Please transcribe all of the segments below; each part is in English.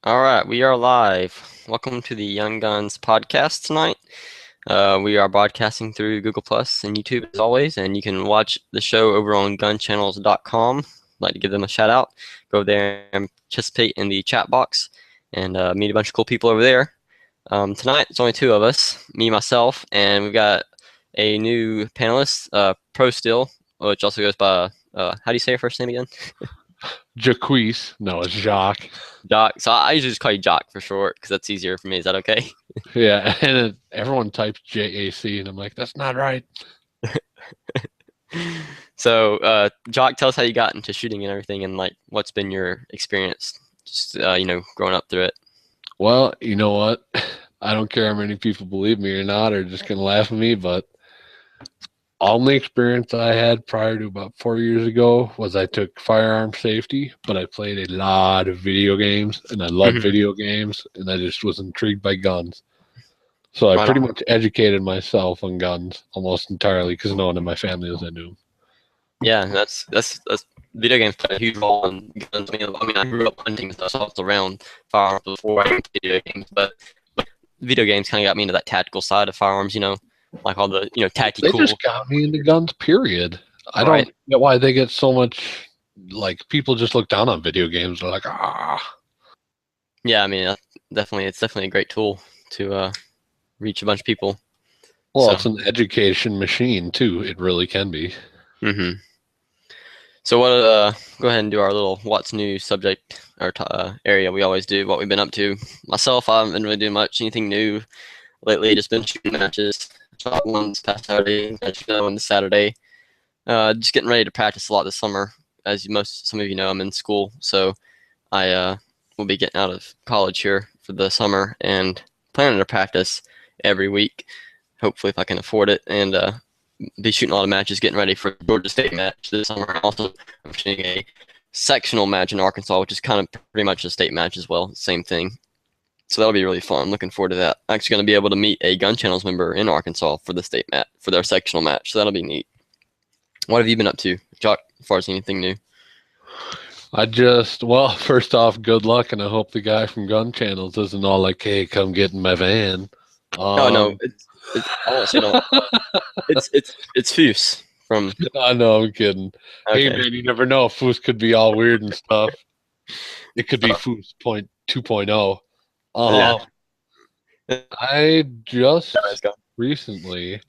All right, we are live. Welcome to the Young Guns podcast tonight. We are broadcasting through Google Plus and YouTube as always, and you can watch the show over on gunchannels.com. I'd like to give them a shout out. Go there and participate in the chat box and meet a bunch of cool people over there. Tonight, it's only two of us, me, myself, and we've got a new panelist, Pro Still, which also goes by, how do you say your first name again? Jaquise. No, it's Jacques. Jock. So I usually just call you Jock for short because that's easier for me. Is that okay? Yeah, and everyone types JAC, and I'm like, that's not right. So, Jock, tell us how you got into shooting and everything, and like what's been your experience, just growing up through it. Well, you know what? I don't care how many people believe me or not, or just gonna laugh at me, but all the experience I had prior to about 4 years ago was I took firearm safety, but I played a lot of video games, and I love Mhm. video games, and I just was intrigued by guns. So I Right pretty on. much educated myself on guns almost entirely because no one in my family was into them. Yeah, that's video games play a huge role in guns. I mean, I grew up hunting, so I was around firearms before I got into video games, but video games kind of got me into that tactical side of firearms. Like all the They tactical, just got me into guns, period. I right? don't get why they get so much, like, people just look down on video games. They're like, ah. Yeah, I mean, it's definitely a great tool to reach a bunch of people. Well, So. it's an education machine, too. It really can be. hmm So what? Go ahead and do our little what's new subject or area we always do. What we've been up to. Myself, I haven't been really doing much anything new lately. Just been shooting matches. Shot one this past Saturday. Got another one this Saturday. Just getting ready to practice a lot this summer. As some of you know, I'm in school, so I will be getting out of college here for the summer and planning to practice every week. Hopefully, if I can afford it, and be shooting a lot of matches, getting ready for the Georgia State match this summer. Also, I'm shooting a sectional match in Arkansas, which is kind of pretty much a state match as well. Same thing. So that'll be really fun. I'm looking forward to that. I'm actually going to be able to meet a Gun Channels member in Arkansas for the state match, for their sectional match. So that'll be neat. What have you been up to, Jock, as far as anything new? Well, first off, good luck, and I hope the guy from Gun Channels isn't all like, hey, come get in my van. Oh no, Um, I won't say no. It's Fuse from. I know, I'm kidding. Hey, Okay. man, you never know. Foos could be all weird and stuff. It could be So Foos point 2.0. yeah. I Let's just go. recently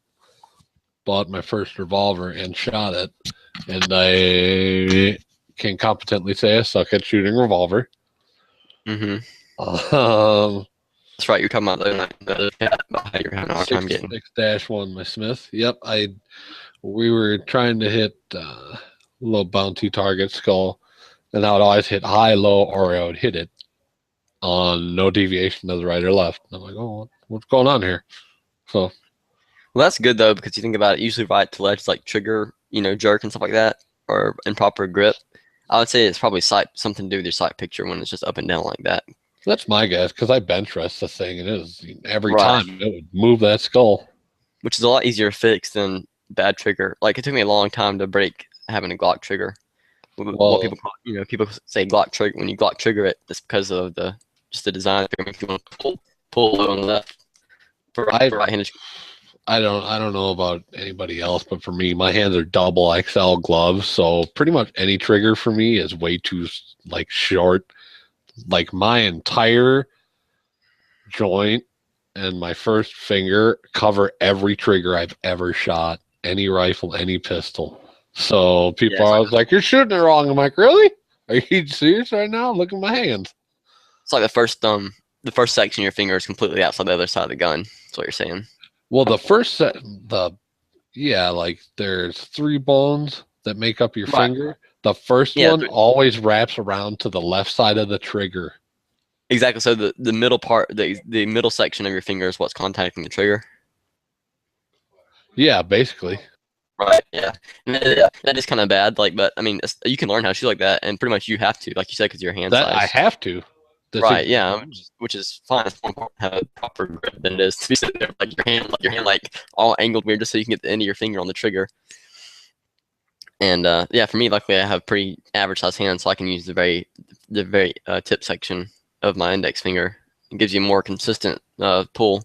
bought my first revolver and shot it, and I can competently say I suck at shooting revolver. hmm Um, That's right. You're talking about the other cat about how you're having a hard time six getting. six dash one, my Smith. Yep, we were trying to hit low bounty target skull, and I would always hit high, low, or I would hit it on no deviation to the right or left. And I'm like, oh, what's going on here? So Well, that's good though because you think about it. Usually, right to left, like trigger, jerk and stuff like that, or improper grip. I would say it's probably something to do with your sight picture when it's just up and down like that. that's my guess because I bench rest the thing, and it is every Right. time it would move that skull. Which is a lot easier to fix than bad trigger. Like it took me a long time to break having a Glock trigger. What Well, people call, people say Glock trigger. When you Glock trigger it, it's because of the design. If you want to pull it on the left I for right-handed. I don't know about anybody else, but for me, my hands are double XL gloves, so pretty much any trigger for me is way too like short. Like my entire joint and my first finger cover every trigger I've ever shot, any rifle, any pistol. So Yeah, people are always like, "You're shooting it wrong." I'm like, "Really? Are you serious right now? Look at my hands." it's like the first section of your finger is completely outside the other side of the gun. That's what you're saying. Well, the first set, the yeah, like there's three bones that make up your Right. finger. The first Yeah, one always wraps around to the left side of the trigger. exactly. So the middle part, the middle section of your finger is what's contacting the trigger. Yeah, basically. Right. Yeah. Yeah, that is kind of bad. Like, but I mean, you can learn how to shoot like that, and pretty much you have to, like you said, because your hand That I size. have to. That's Right. exactly Yeah. Which is fine. It's more important to have a proper grip than it is to be sitting there like your hand like all angled weird just so you can get the end of your finger on the trigger. And yeah, for me, luckily, I have pretty average size hands, so I can use the very tip section of my index finger. It gives you a more consistent pull.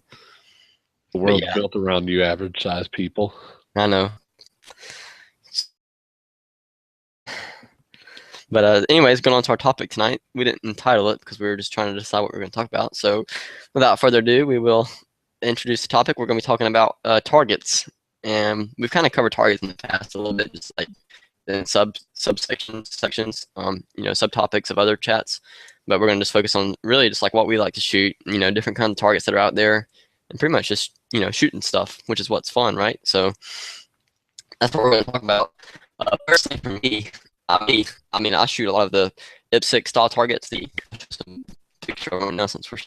The world's yeah. built around you average size people. I know. But anyways, going on to our topic tonight. We didn't entitle it because we were just trying to decide what we are going to talk about. So without further ado, we will introduce the topic. We're going to be talking about targets. And we've kind of covered targets in the past a little bit, just like in sections, subtopics of other chats. But we're going to just focus on really just like what we like to shoot, different kinds of targets that are out there, and pretty much just, shooting stuff, which is what's fun, right? So that's what we're going to talk about. Personally, for me, I shoot a lot of the IPSC style targets. Some picture of them now since we're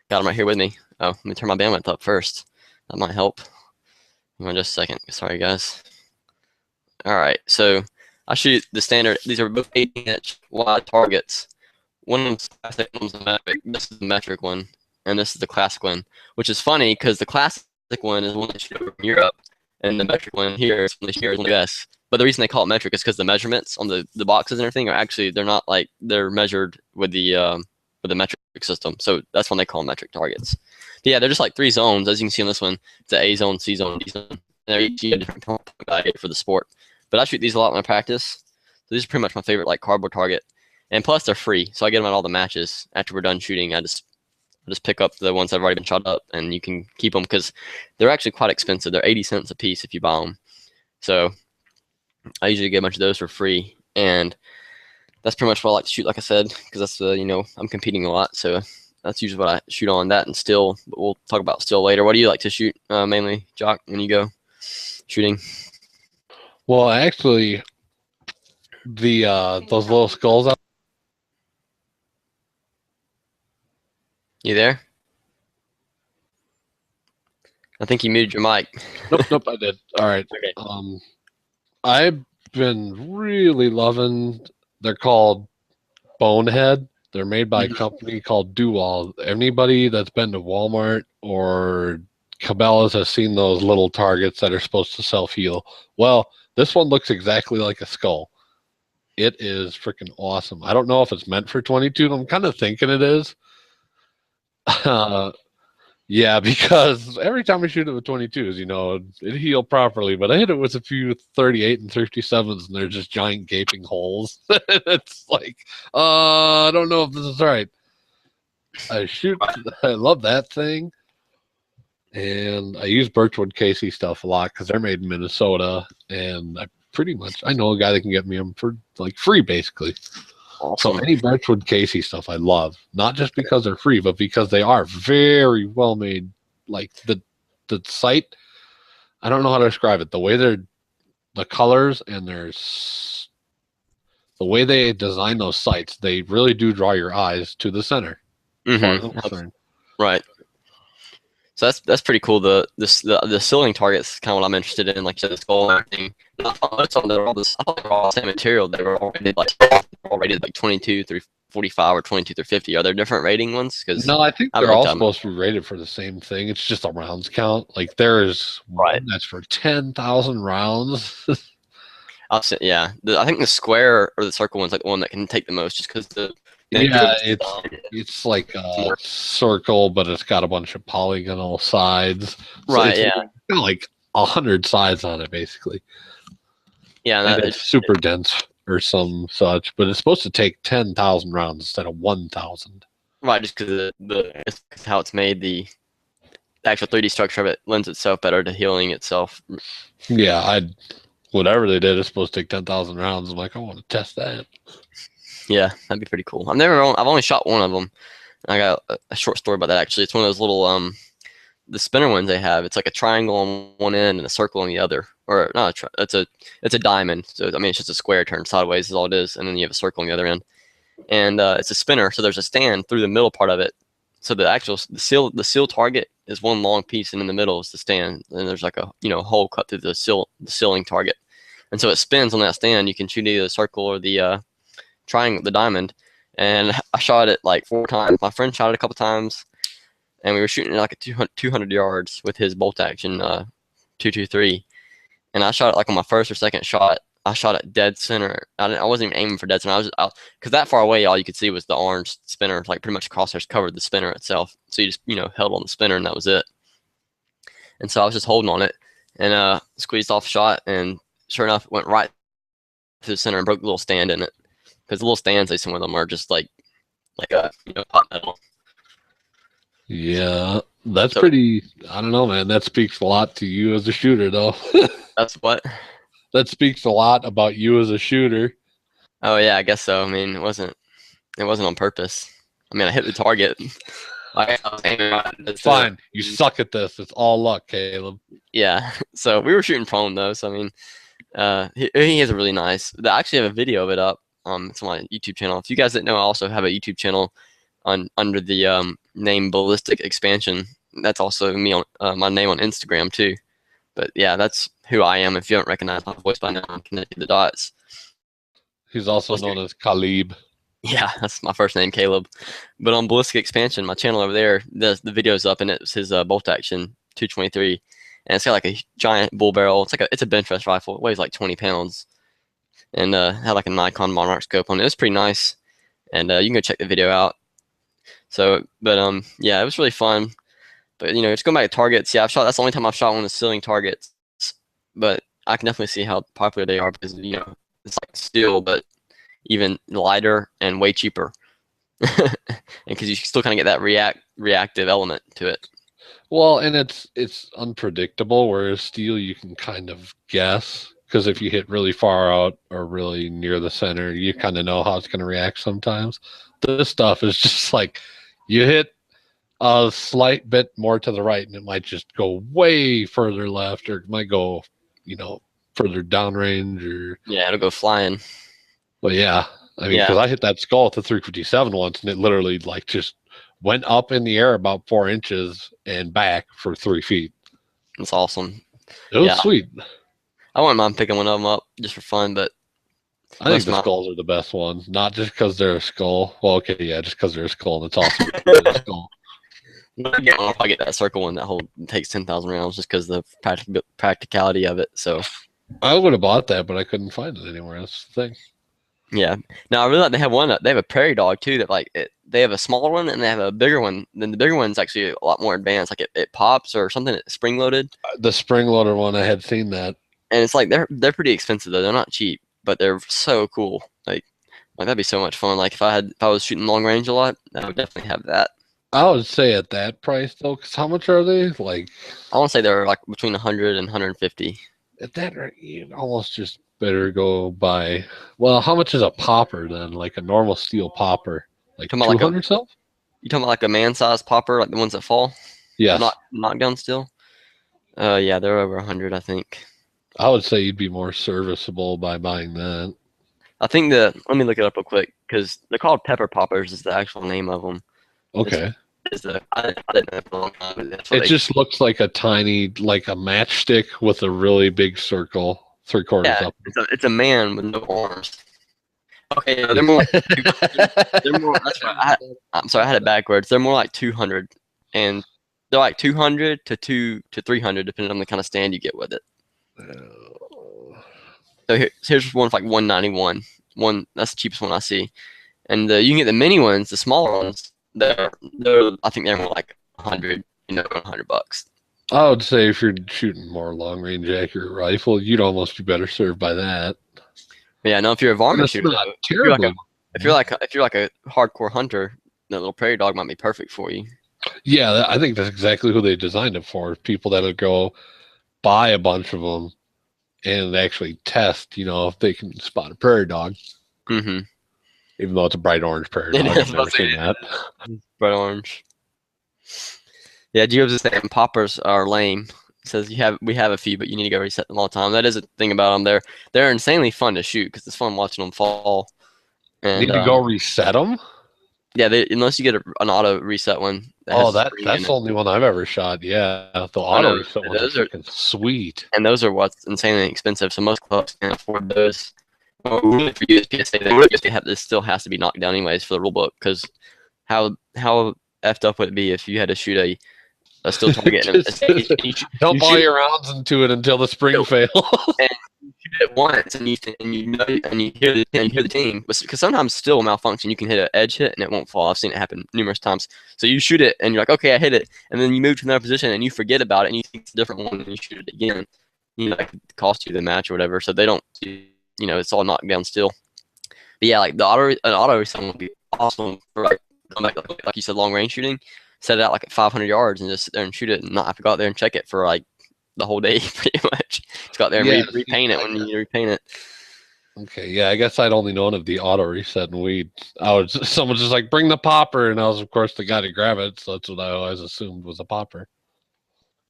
got them right here with me. Oh, let me turn my bandwidth up first. That might help. Hang on just a second. Sorry, guys. All right, so I shoot the standard. These are both 18-inch wide targets. One of them's classic, one's a metric. This is the metric one, and this is the classic one, which is funny because the classic one is one that shoot over in Europe, and the metric one here is one that here is in the US. But the reason they call it metric is because the measurements on the boxes and everything are actually, they're not like, they're measured with the metric system. So that's when they call them metric targets. But yeah, they're just like 3 zones. As you can see on this one, it's a zone, C zone, D zone. And they're each a different guide for the sport. But I shoot these a lot when I practice. So these are pretty much my favorite like cardboard target. And plus they're free. So I get them at all the matches. After we're done shooting, I just pick up the ones that have already been shot up, and you can keep them because they're actually quite expensive. They're 80 cents a piece if you buy them. So I usually get a bunch of those for free, and that's pretty much what I like to shoot, like I said, because that's I'm competing a lot, so that's usually what I shoot on, that and still. But we'll talk about still later. What do you like to shoot mainly, Jock, when you go shooting? Well, actually, the those little skulls out. You there? I think you muted your mic. Nope, I did. All right. Okay. I've been really loving. They're called Bonehead. They're made by a company called Dual. Anybody that's been to Walmart or Cabela's has seen those little targets that are supposed to self-heal. Well, this one looks exactly like a skull. It is freaking awesome. I don't know if it's meant for 22. I'm kind of thinking it is. Yeah, because every time I shoot it with 22s, it healed properly, but I hit it with a few 38 and 37s, and they're just giant gaping holes. It's like, I don't know if this is right. I love that thing, and I use Birchwood Casey stuff a lot because they're made in Minnesota, and I know a guy that can get me them for like free, basically. Awesome. So any Birchwood Casey stuff I love, not just because they're free, but because they are very well made. Like the sight, I don't know how to describe it. The way the colors and the way they design those sights, they really do draw your eyes to the center. Mm-hmm. Right. So that's pretty cool. The ceiling targets kind of what I'm interested in, like you said, the skull and everything. I thought they were all the same material. They were all rated like 22 through 45 or 22 through 50. Are there different rating ones? No, I think they're all supposed to be rated for the same thing. It's just a rounds count. Like there's one that's for 10,000 rounds. Yeah, I think the square or the circle one's like the one that can take the most, just because it's like a circle, but it's got a bunch of polygonal sides. Right. It's got like 100 sides on it, basically. Yeah, and it's super dense or some such, but it's supposed to take 10,000 rounds instead of 1,000. Right, just because it's how it's made, the actual 3D structure of it lends itself better to healing itself. Yeah, whatever they did, it's supposed to take 10,000 rounds. I'm like, I want to test that. Yeah, that'd be pretty cool. I've only shot one of them. I got a short story about that, actually. It's one of those little the spinner ones they have. It's like a triangle on one end and a circle on the other, or not it's a diamond. So I mean, it's just a square turned sideways is all it is, and then you have a circle on the other end. And it's a spinner, so there's a stand through the middle part of it. So the seal target is one long piece, and in the middle is the stand, and there's like a hole cut through the sealing target, and so it spins on that stand. You can shoot either the circle or the triangle, the diamond. And I shot it like 4 times. My friend shot it a couple times, and we were shooting it like at 200 yards with his bolt action 223. And I shot it like on my first or second shot. I shot at dead center. I wasn't even aiming for dead center. I was just because that far away, all you could see was the orange spinner, like pretty much crosshairs covered the spinner itself. So you just held on the spinner and that was it. And so I was just holding on it and squeezed off a shot, and sure enough, it went right to the center and broke the little stand in it. Because the little stands, some of them are just like a pot metal. Yeah, that's pretty. I don't know, man. That speaks a lot to you as a shooter, though. That's what. That speaks a lot about you as a shooter. Oh yeah, I guess so. I mean, it wasn't on purpose. I mean, I hit the target. I was aiming right. It's fine. You suck at this. It's all luck, Caleb. Yeah. So we were shooting prone though. So I mean, he has a really nice. I actually have a video of it up. It's on my YouTube channel. If you guys didn't know, I also have a YouTube channel under the name Ballistic Expansion. That's also me on my name on Instagram too. But yeah, that's who I am. If you don't recognize my voice by now, I'm connecting the dots. He's also known as Khalib. Yeah, that's my first name, Caleb. But on Ballistic Expansion, my channel over there, the video's up, and it's his bolt action 223, and it's got like a giant bull barrel. It's a bench rest rifle. It weighs like 20 pounds, and had like a Nikon Monarch scope on it. It was pretty nice, and you can go check the video out. So, but yeah, it was really fun. But just going back to targets, yeah, that's the only time I've shot one of the ceiling targets. But I can definitely see how popular they are because it's like steel, but even lighter and way cheaper. And because you still kind of get that reactive element to it. Well, and it's unpredictable, whereas steel you can kind of guess, because if you hit really far out or really near the center, you kind of know how it's going to react sometimes. This stuff is just like you hit a slight bit more to the right and it might just go way further left, or it might go further downrange, or yeah, it'll go flying. Well, yeah, I mean, because I hit that skull at the 357 once, and it literally like just went up in the air about 4 inches and back for 3 feet. That's awesome. It was sweet. I wouldn't mind picking one of them up just for fun, but I think the skulls are the best ones, not just because they're a skull. Well, okay, yeah, just because they're a skull, and it's awesome. Skull. I'll get that circle one that takes 10,000 rounds just because of the practicality of it. So I would have bought that, but I couldn't find it anywhere. That's the thing. Yeah. Now I really like they have a prairie dog too that they have a smaller one and they have a bigger one. Then the bigger one's actually a lot more advanced. Like it pops or something. It's spring loaded. The spring loader one, I had seen that. And it's like they're pretty expensive though. They're not cheap, but they're so cool. Like that'd be so much fun. Like if I was shooting long range a lot, I would definitely have that. I would say at that price though, because how much are they? Like I want to say they're like between 100 and 150. At that rate, you almost just better go buy. Well, how much is a popper then? Like a normal steel popper, like 200 stuff? You talking about like a man-sized popper, like the ones that fall? Yeah, not knockdown steel. Yeah, they're over 100, I think. I would say you'd be more serviceable by buying that. I think let me look it up real quick because they're called pepper poppers. Is the actual name of them. Okay. I didn't know for a long time. It just looks like a tiny, like a matchstick with a really big circle, 3/4 up. It's a man with no arms. Okay, they're more. They're more. That's right. I'm sorry, I had it backwards. They're more like 200, and they're like 200 to 300, depending on the kind of stand you get with it. So here's one for like 191. That's the cheapest one I see, and you can get the mini ones, the smaller ones. I think they're more like 100, $100. I would say if you're shooting more long range accurate rifle, you'd almost be better served by that. Yeah, no, if you're a varmint shooter, if you're like a hardcore hunter, that little prairie dog might be perfect for you. Yeah, I think that's exactly who they designed it for. People that'll go buy a bunch of them and actually test, if they can spot a prairie dog. Mm-hmm. Even though it's a bright orange prairie dog. I've never seen that. Bright orange. Yeah, Geo's just saying poppers are lame. It says we have a few, but you need to go reset them all the time. That is a thing about them. They're insanely fun to shoot because it's fun watching them fall. And, need to go reset them? Yeah, unless you get an auto reset one. That's the only one I've ever shot. Yeah, the auto reset ones are sweet. And those are what's insanely expensive. So most clubs can't afford those. Really for USPSA, this still has to be knocked down anyways for the rule book, because how effed up would it be if you had to shoot a steel target? Don't buy your rounds into it until the spring fail. And shoot it once and you know and you hear the team, because sometimes still malfunction. You can hit an edge hit and it won't fall. I've seen it happen numerous times. So you shoot it and you're like, okay, I hit it, and then you move to another position and you forget about it and you think it's a different one and you shoot it again. You know, like it cost you the match or whatever. So they don't, it's all knocked down still. But yeah, like an auto reset would be awesome for like going back, like you said, long range shooting. Set it out like at 500 yards and just sit there and shoot it and not have to go out there and check it for like the whole day, pretty much. Just go out there and repaint it when you repaint it. Okay, yeah, I guess I'd only known of the auto reset, and someone just like, bring the popper, and I was, of course, the guy to grab it, so that's what I always assumed was a popper.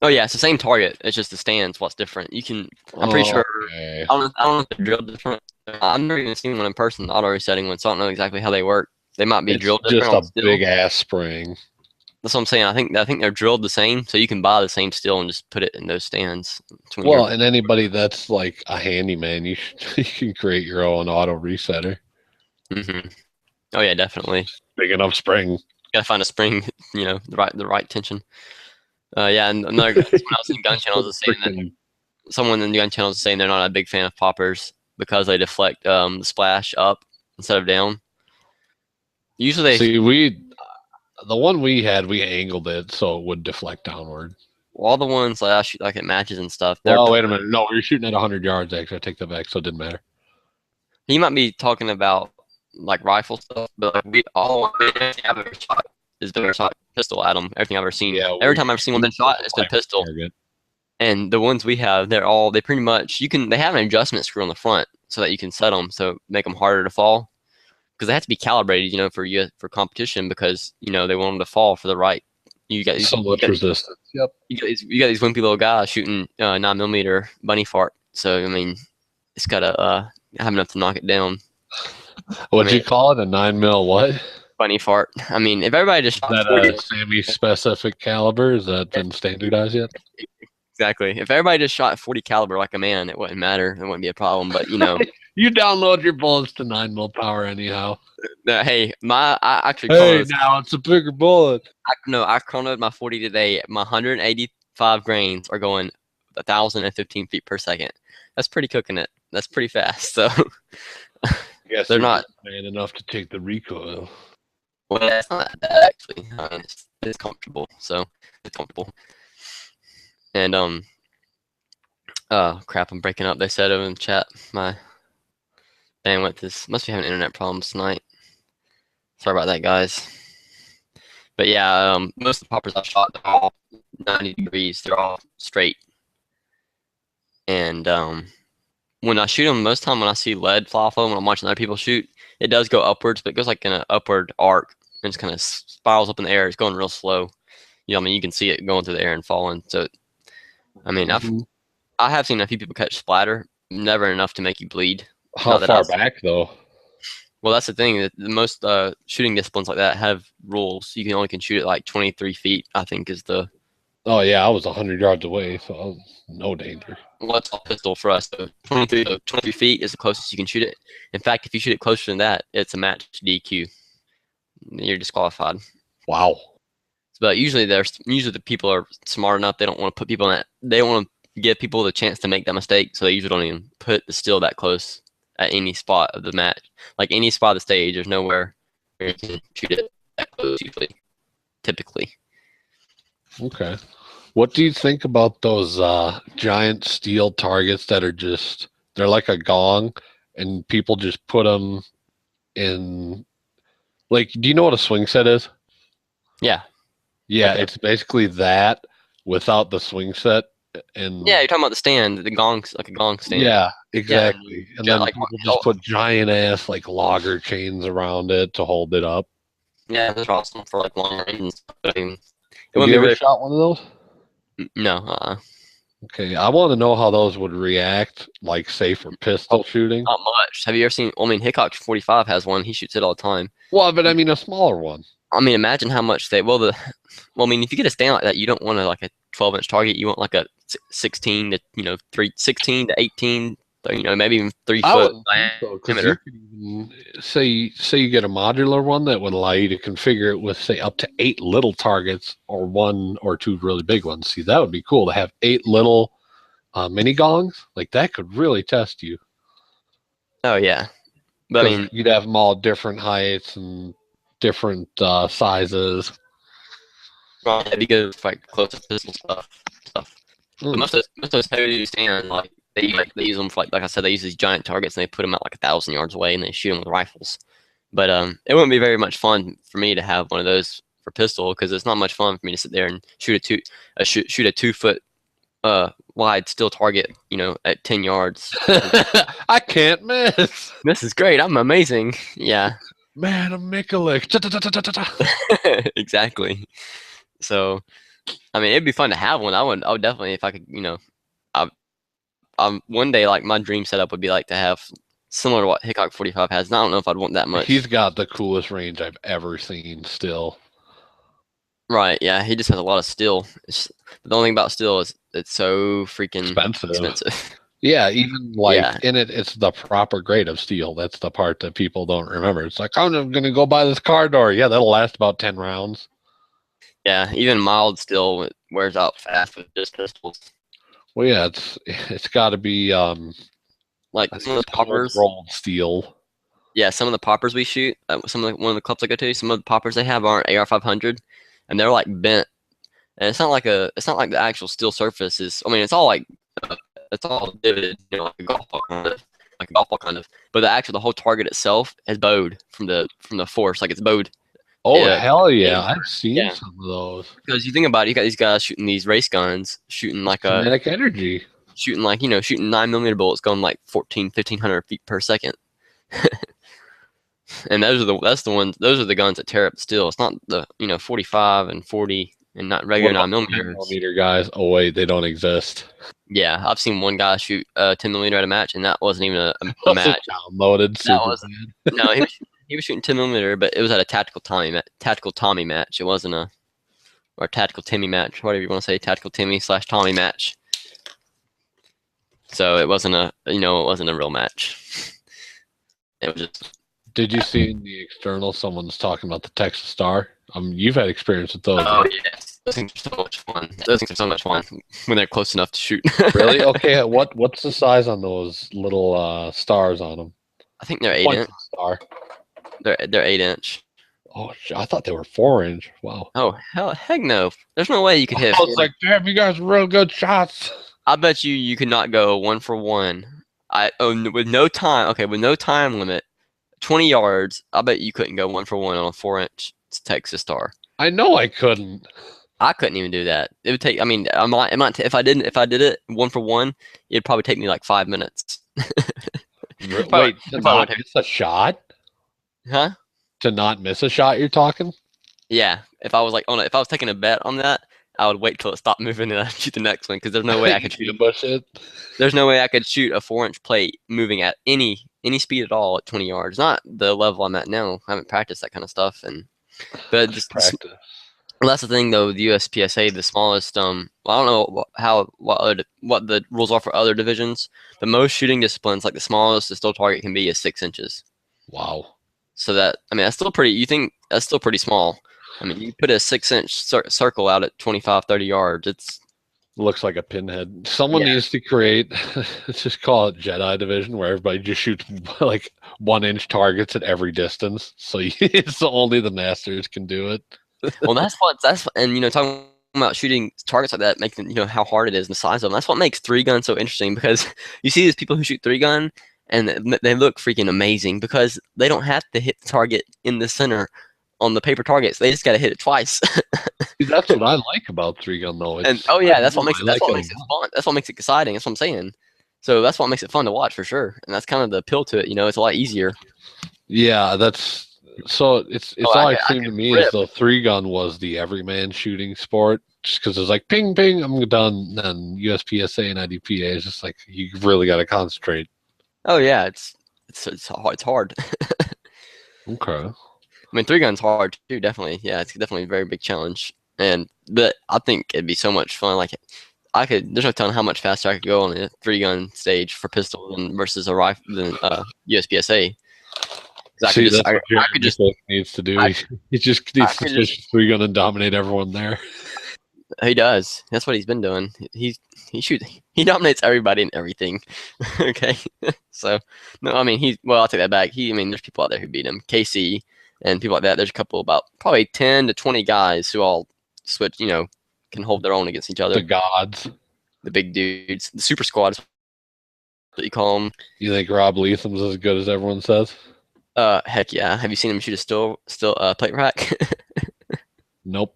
Oh yeah, it's the same target. It's just the stands. What's different? I'm pretty sure. Okay. I don't know if they're drilled different. I've never even seen one in person, the auto resetting one, so I don't know exactly how they work. They might be drilled different. Just a big ass spring. That's what I'm saying. I think they're drilled the same, so you can buy the same steel and just put it in those stands. Well, and anybody that's like a handyman, you can create your own auto resetter. Mm-hmm. Oh yeah, definitely. Big enough spring. You gotta find a spring, the right tension. Yeah, and another guy, when I was in gun channels, was saying that someone in the gun channels is saying they're not a big fan of poppers because they deflect the splash up instead of down. Usually, the one we had, we angled it so it would deflect downward. Well, all the ones that I shoot like at matches and stuff. Oh, wait a minute. No, we were shooting at 100 yards, actually. I take that back, so it didn't matter. You might be talking about like rifle stuff, but like everything I've ever shot is been shot pistol at them. Everything I've ever seen. Yeah, every time I've seen one been shot, it's been pistol. Target. And the ones we have, they pretty much, they have an adjustment screw on the front so that you can set them, so make them harder to fall. Because they have to be calibrated, for competition, because they want them to fall for the right. You got so much resistance. Yep. You got these wimpy little guys shooting 9mm bunny fart. So I mean, it's gotta have enough to knock it down. What'd you call it? A 9mm what? Bunny fart. I mean, if everybody just shot that 40, semi-specific caliber, is that been standardized yet? Exactly. If everybody just shot 40 caliber like a man, it wouldn't matter. It wouldn't be a problem. But you download your bullets to 9mm power anyhow. Hey, I actually. Now it's a bigger bullet. I chronoed my 40 today. My 185 grains are going 1,015 feet per second. That's pretty cooking it. That's pretty fast. So. Guess they're not man enough to take the recoil. Well, that's not bad actually. I mean, it's comfortable. So it's comfortable. And crap, I'm breaking up. They said over in the chat, my bandwidth must be having internet problems tonight. Sorry about that, guys. But yeah, most of the poppers I shot, they're all 90 degrees. They're all straight. And when I shoot them, most of the time when I see lead fly off them, when I'm watching other people shoot, it does go upwards, but it goes like in an upward arc and just kind of spirals up in the air. It's going real slow. You can see it going through the air and falling. So, I mean, I have seen a few people catch splatter, never enough to make you bleed. How far back though? Well, that's the thing. That the most shooting disciplines like that have rules. You only can shoot it like 23 feet, I think, is the. Oh yeah, I was 100 yards away, so I was no danger. Well, that's all pistol for us. So 23 feet is the closest you can shoot it. In fact, if you shoot it closer than that, it's a match DQ. You're disqualified. Wow. But usually the people are smart enough. They don't want to put people in that. They don't want to give people the chance to make that mistake. So they usually don't even put the steel that close at any spot of the match. Like any spot of the stage, there's nowhere where you can shoot it that close usually. Typically. Okay. What do you think about those giant steel targets that are they're like a gong and people just put them in, like, do you know what a swing set is? Yeah. Yeah, okay. It's basically that without the swing set. And yeah, you're talking about the stand, the gongs, like a gong stand. Yeah, exactly. Yeah, and then like, people just put giant ass like logger chains around it to hold it up. Yeah, those are awesome for like long range and stuff. I mean, have you ever shot one of those? No. Okay, I want to know how those would react, like say for pistol shooting. Not much. Have you ever seen? I mean, Hickok 45 has one. He shoots it all the time. Well, but I mean a smaller one. I mean, imagine how much I mean, if you get a stand like that, you don't want like a 12-inch target. You want like a 16 to 16 to 18. Maybe even 3 foot diameter. Say you get a modular one that would allow you to configure it with say up to 8 little targets or 1 or 2 really big ones. See, that would be cool to have 8 little mini gongs, like that could really test you. Oh yeah, but I Because mean, you'd have them all different heights and different sizes. well, it'd be good for like close up pistol stuff. But Mm. most of those heavy duty stand they use them for like I said, they use these giant targets and they put them out like 1,000 yards away and they shoot them with rifles. But it wouldn't be very much fun for me to have one of those for pistol because it's not much fun for me to sit there and shoot a 2 foot wide still target, at 10 yards. I can't miss. This is great. I'm amazing. Yeah, Man, a Mikulik. exactly. So, I mean, it'd be fun to have one. I would definitely, if I could, one day, like my dream setup would be like to have similar to what Hickok 45 has. And I don't know if I'd want that much. He's got the coolest range I've ever seen still. Right, yeah, he just has a lot of steel. The only thing about steel is it's so freaking expensive. Yeah, even like Yeah. in it, it's the proper grade of steel. That's the part that people don't remember. It's like, I'm going to go buy this car door. Yeah, that'll last about 10 rounds. Yeah, even mild steel wears out fast with just pistols. Well, yeah, it's got to be Like some of the poppers. rolled steel. Yeah, some of the poppers we shoot, one of the clubs I go to, some of the poppers they have aren't AR-500, and they're like bent. And it's not like the actual steel surface is. I mean, it's all divoted, like a golf ball kind of. But the whole target itself is bowed from the force, like it's bowed. Oh Yeah. hell yeah! Yeah. I've seen Yeah. some of those. Because you think about it, you got these guys shooting these race guns, shooting like Kinetic energy. shooting 9mm bullets going like 1,500 feet per second. And those are the guns that tear up steel. It's not the 45 and 40 and not regular 9mm. Guys. Oh wait, they don't exist. Yeah, I've seen one guy shoot 10mm at a match, and that wasn't even a match. Downloaded. That wasn't. No, he was shooting 10mm, but it was at a tactical Tommy match. It wasn't or tactical Timmy match, whatever you want to say, tactical Timmy / Tommy match. So it wasn't a real match. It was just. Did you see in the external someone's talking about the Texas Star? You've had experience with those. Oh yes, those things are so much fun. Those things are so much fun when they're close enough to shoot. Really? Okay. What's the size on those little stars on them? I think they're 8-inch. Star. They're 8-inch. Oh, I thought they were 4-inch. Wow. Oh heck no! There's no way you could hit. I was like, damn, you guys are real good shots. I bet you could not go 1 for 1. With no time. Okay, with no time limit, 20 yards. I bet you couldn't go 1 for 1 on a 4-inch Texas Star. I know I couldn't. I couldn't even do that. It would take. I mean, if I did it 1 for 1, it'd probably take me like 5 minutes. Wait, to not miss a shot? Huh? To not miss a shot? You're talking? Yeah. If I was taking a bet on that, I would wait till it stopped moving and I'd shoot the next one because there's no way I could shoot. There's no way I could shoot a 4-inch plate moving at any speed at all at 20 yards. Not the level I'm at now. I haven't practiced that kind of stuff, but just practice. Well, that's the thing though. The USPSA, the smallest. I don't know what the rules are for other divisions, but most shooting disciplines, like the smallest the still target can be, is 6 inches. Wow. So that's still pretty. You think that's still pretty small? I mean, you put a 6-inch circle out at 25, 30 yards. It looks like a pinhead. Someone needs to create, let's just call it Jedi Division, where everybody just shoots like 1-inch targets at every distance. So it's only the masters can do it. Well, talking about shooting targets like that, making how hard it is and the size of them. That's what makes 3-gun so interesting, because you see these people who shoot 3-gun and they look freaking amazing because they don't have to hit the target in the center on the paper targets. They just got to hit it twice. That's what I like about 3-gun though. That's what makes it fun. That's what makes it exciting. That's what I'm saying. So that's what makes it fun to watch for sure. And that's kind of the appeal to it. It's a lot easier. Yeah, it's always seemed to me as though 3-gun was the everyman shooting sport, just because it's like ping ping, I'm done. And USPSA and IDPA is just like you really got to concentrate. Oh yeah, it's hard. Okay. I mean, 3-gun's hard too. Definitely, yeah, it's definitely a very big challenge. But I think it'd be so much fun. Like there's no telling how much faster I could go on a 3-gun stage for pistol versus a rifle than USPSA. I could just needs to do. He just needs to 3-gun and dominate everyone there. He does. That's what he's been doing. He dominates everybody and everything. Okay, so no, I mean I'll take that back. I mean, there's people out there who beat him, KC and people like that. There's a couple about probably 10 to 20 guys who all switch, can hold their own against each other. The gods. The big dudes, the super squad is what you call them. You think Rob Leatham's as good as everyone says? Heck yeah. Have you seen him shoot a still plate rack? Nope.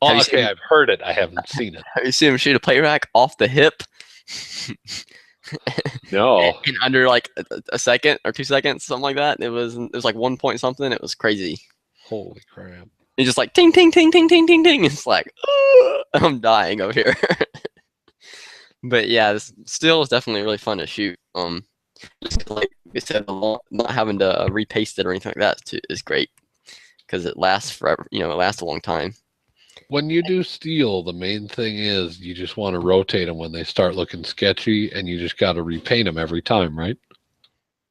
Oh, okay, I've heard it. I haven't seen it. Have you seen him shoot a plate rack off the hip? No. In under like a second or 2 seconds, something like that. It was like 1 point something. It was crazy. Holy crap. It's just like ting ting ting ting ting ting ting. It's like I'm dying over here. But yeah, this still is definitely really fun to shoot. Just like we said, not having to repaste it or anything like that is great because it lasts forever. It lasts a long time. When you do steel, the main thing is you just want to rotate them when they start looking sketchy, and you just got to repaint them every time, right?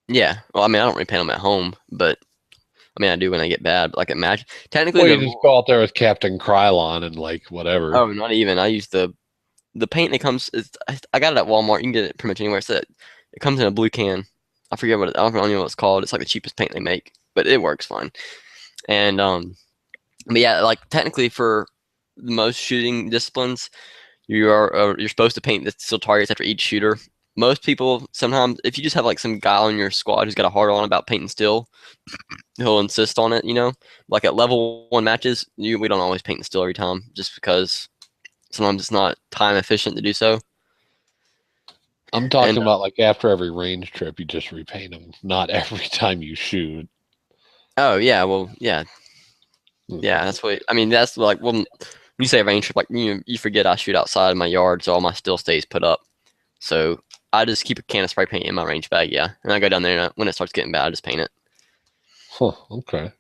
Yeah. Well, I mean, I don't repaint them at home, but I mean, I do when I get bad. But like at match, technically, you just go out there with Captain Krylon and like whatever. Oh, not even. I use the paint that comes. I got it at Walmart. You can get it pretty much anywhere. So it comes in a blue can. I forget I don't know what it's called. It's like the cheapest paint they make, but it works fine. And but yeah, like technically for most shooting disciplines, you're supposed to paint the steel targets after each shooter. Most people sometimes, if you just have like some guy on your squad who's got a hard on about painting steel, he'll insist on it. Like at level 1 matches, we don't always paint the steel every time, just because sometimes it's not time efficient to do so. I'm talking about like after every range trip, you just repaint them, not every time you shoot. Oh yeah, well yeah, that's what I mean. That's like when you say range trip, like you forget I shoot outside of my yard, so all my steel stays put up. So I just keep a can of spray paint in my range bag, yeah, and I go down there and when it starts getting bad, I just paint it. Huh, okay.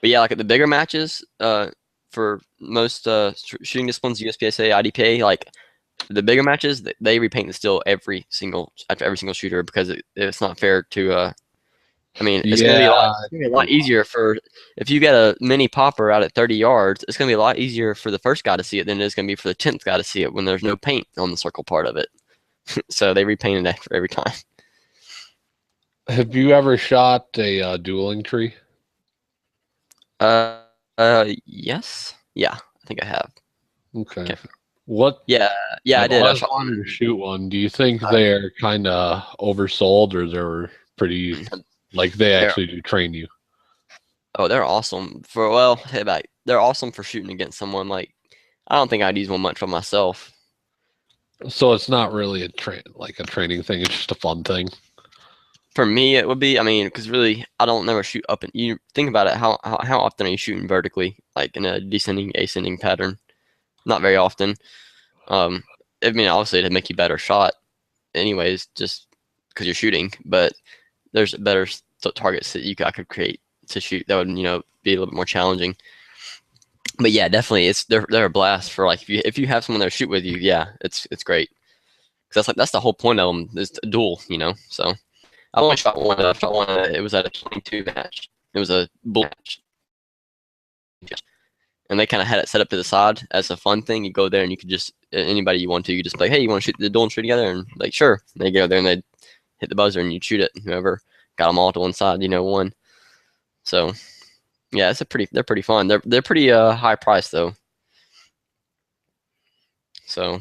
But yeah, like at the bigger matches, for most shooting disciplines, USPSA, IDPA, like the bigger matches, they repaint the steel after every single shooter because it's not fair to. I mean, it's gonna be a lot easier for if you get a mini popper out at 30 yards. It's gonna be a lot easier for the first guy to see it than it is gonna be for the 10th guy to see it when there's no paint on the circle part of it. So they repaint it after every time. Have you ever shot a dueling tree? Yes. Yeah, I think I have. Okay. What? Yeah, I did. I wanted to shoot one. Do you think they're kind of oversold, or they're pretty like they actually do train you? Oh, they're awesome they're awesome for shooting against someone. Like, I don't think I'd use one much for myself. So it's not really a training thing. It's just a fun thing. For me, it would be. I mean, because really, I don't never shoot up and you think about it. How often are you shooting vertically, like in a descending, ascending pattern? Not very often. I mean, obviously, it'd make you better shot, anyways, just because you're shooting. But there's better targets that I could create to shoot that would be a little bit more challenging. But yeah, definitely, they're a blast for like if you have someone there shoot with you. Yeah, it's great because that's the whole point of them is a duel. So. I only shot one. It was at a 22 match. It was a bull match. And they kind of had it set up to the side as a fun thing. You go there and you could just, anybody you want to, you just be like, hey, you want to shoot the duel and shoot together? And like, sure. And they go there and they hit the buzzer and you shoot it. And whoever got them all to one side, won. So, yeah, they're pretty fun. They're pretty high price though. So,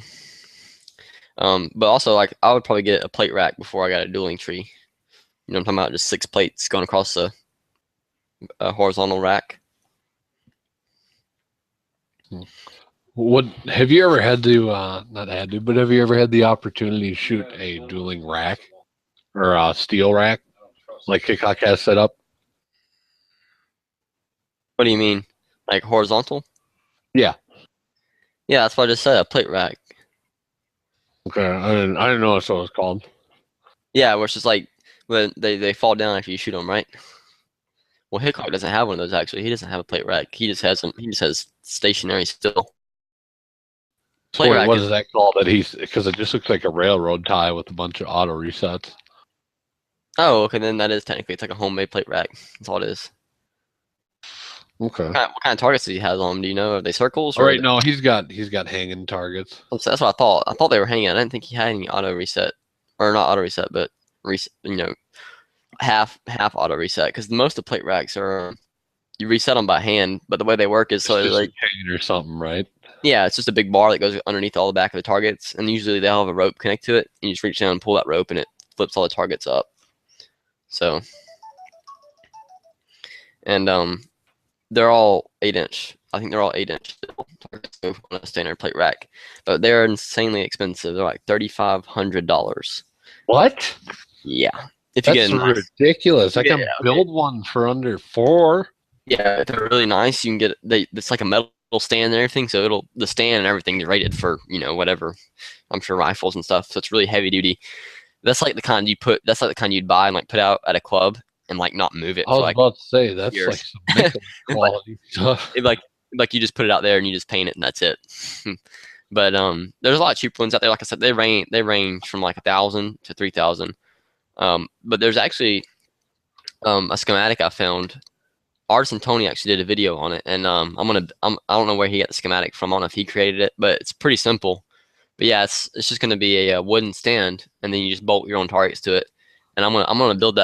but also like I would probably get a plate rack before I got a dueling tree. I'm talking about just 6 plates going across a horizontal rack. What have you ever had to not had to, but have you ever had the opportunity to shoot a dueling rack or a steel rack like Hickok has set up? What do you mean? Like horizontal? Yeah. Yeah, that's what I just said, a plate rack. Okay, I didn't know that's what it was called. Yeah, where it's just like when they fall down after you shoot them, right? Well, Hickok doesn't have one of those actually. He doesn't have a plate rack. He just has them. He just has stationary still. Plate rack. What is that called? Because it just looks like a railroad tie with a bunch of auto resets. Oh, okay. Then that is technically it's like a homemade plate rack. That's all it is. Okay. What kind of targets does he have on them? Do you know? Are they circles All or? right, no, he's got hanging targets. So that's what I thought. I thought they were hanging. I didn't think he had any auto reset, or not auto reset, but reset. Half auto reset because most of the plate racks are you reset them by hand. But the way they work is It's so just a like chain or something, right? yeah, it's just a big bar that goes underneath all the back of the targets, and usually they'll have a rope connect to it. And you just reach down and pull that rope, and it flips all the targets up. So and they're all 8 inch. I think they're all 8 inch targets on a standard plate rack, but they're insanely expensive. They're like $3,500. What? Yeah, if you That's get a nice, ridiculous. I yeah, can okay. build one for under 4. Yeah, if they're really nice, you can get they. It's like a metal stand and everything, so the stand and everything is rated for whatever. I'm sure rifles and stuff. So it's really heavy duty. That's like the kind you put. That's like the kind you'd buy and like put out at a club and like not move it I for was like about to say that's like years. some nickel But quality stuff. it like you just put it out there and you just paint it and that's it. But there's a lot of cheap ones out there. Like I said, they range from like 1,000 to 3,000. But there's actually a schematic I found. Artisan Tony actually did a video on it, and I don't know where he got the schematic from. I don't know if he created it, but it's pretty simple. But yeah, it's just gonna be a wooden stand, and then you just bolt your own targets to it. And I'm gonna build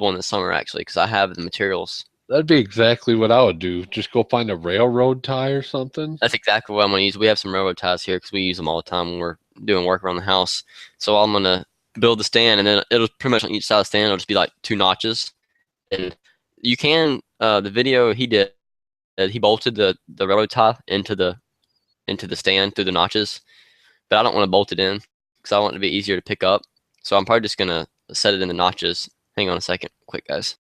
one this summer actually because I have the materials. That'd be exactly what I would do. Just go find a railroad tie or something. That's exactly what I'm gonna use. We have some railroad ties here because we use them all the time when we're doing work around the house. So I'm gonna build the stand, and then it'll pretty much on each side of the stand. It'll just be like 2 notches, and you can the video he did. He bolted the railroad tie into the stand through the notches, but I don't want to bolt it in because I want it to be easier to pick up. So I'm probably just gonna set it in the notches. Hang on a second, quick guys.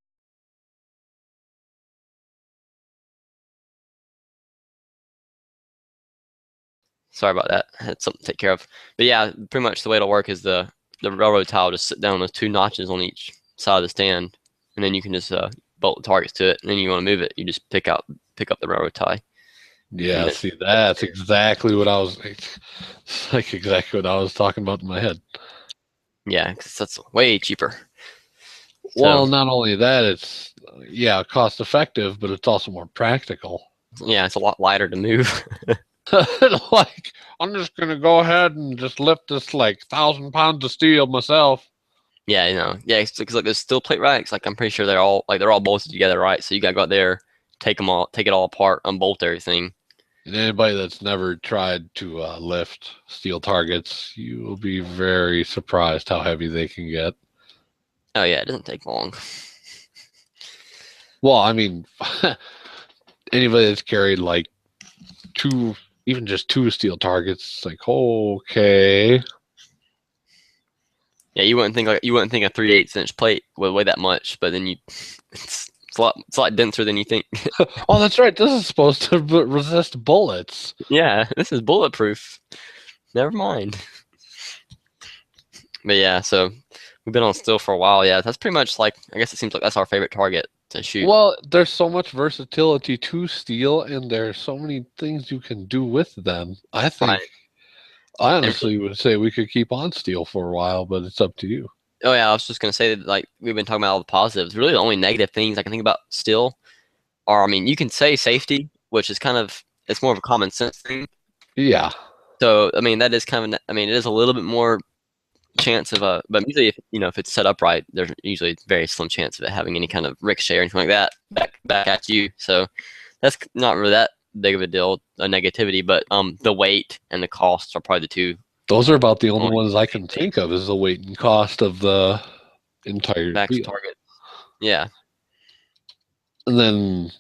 Sorry about that. I had something to take care of. But yeah, pretty much the way it'll work is the railroad tie will just sit down with 2 notches on each side of the stand, and then you can just bolt the targets to it. And then you want to move it, you just pick up the railroad tie, and Yeah, then see, that's exactly what I was like exactly what I was talking about in my head. yeah, 'cause that's way cheaper. So Well, not only that, it's yeah, cost effective, but it's also more practical. yeah, it's a lot lighter to move. Like, I'm just gonna go ahead and just lift this like 1,000 pounds of steel myself. Yeah, yeah, because like there's steel plate racks. Like I'm pretty sure they're all bolted together, right? So you gotta go out there, take it all apart, unbolt everything. And anybody that's never tried to lift steel targets, you will be very surprised how heavy they can get. Oh yeah, it doesn't take long. Well, I mean, anybody that's carried like two, even just 2 steel targets, it's like, okay. Yeah, you wouldn't think a 3/8 inch plate would weigh that much, but then it's a lot denser than you think. Oh, that's right. This is supposed to resist bullets. Yeah, this is bulletproof. Never mind. But yeah, so we've been on steel for a while. Yeah, that's pretty much like I guess it seems like that's our favorite target to shoot. Well, there's so much versatility to steel, and there's so many things you can do with them. Right. I And honestly would say we could keep on steel for a while, but it's up to you. oh yeah, I was just gonna say that like we've been talking about all the positives. Really, the only negative things I can think about still are, I mean, you can say safety, which is kind of it's more of a common sense thing. Yeah. So I mean, that is kind of I mean, it is a little bit more chance of but usually if it's set up right, there's usually a very slim chance of it having any kind of ricochet or anything like that back at you. So that's not really that big of a deal, a negativity. But the weight and the costs are probably the two Those are about the only only ones I can think things of is the weight and cost of the entire back to deal. target. Yeah, And then,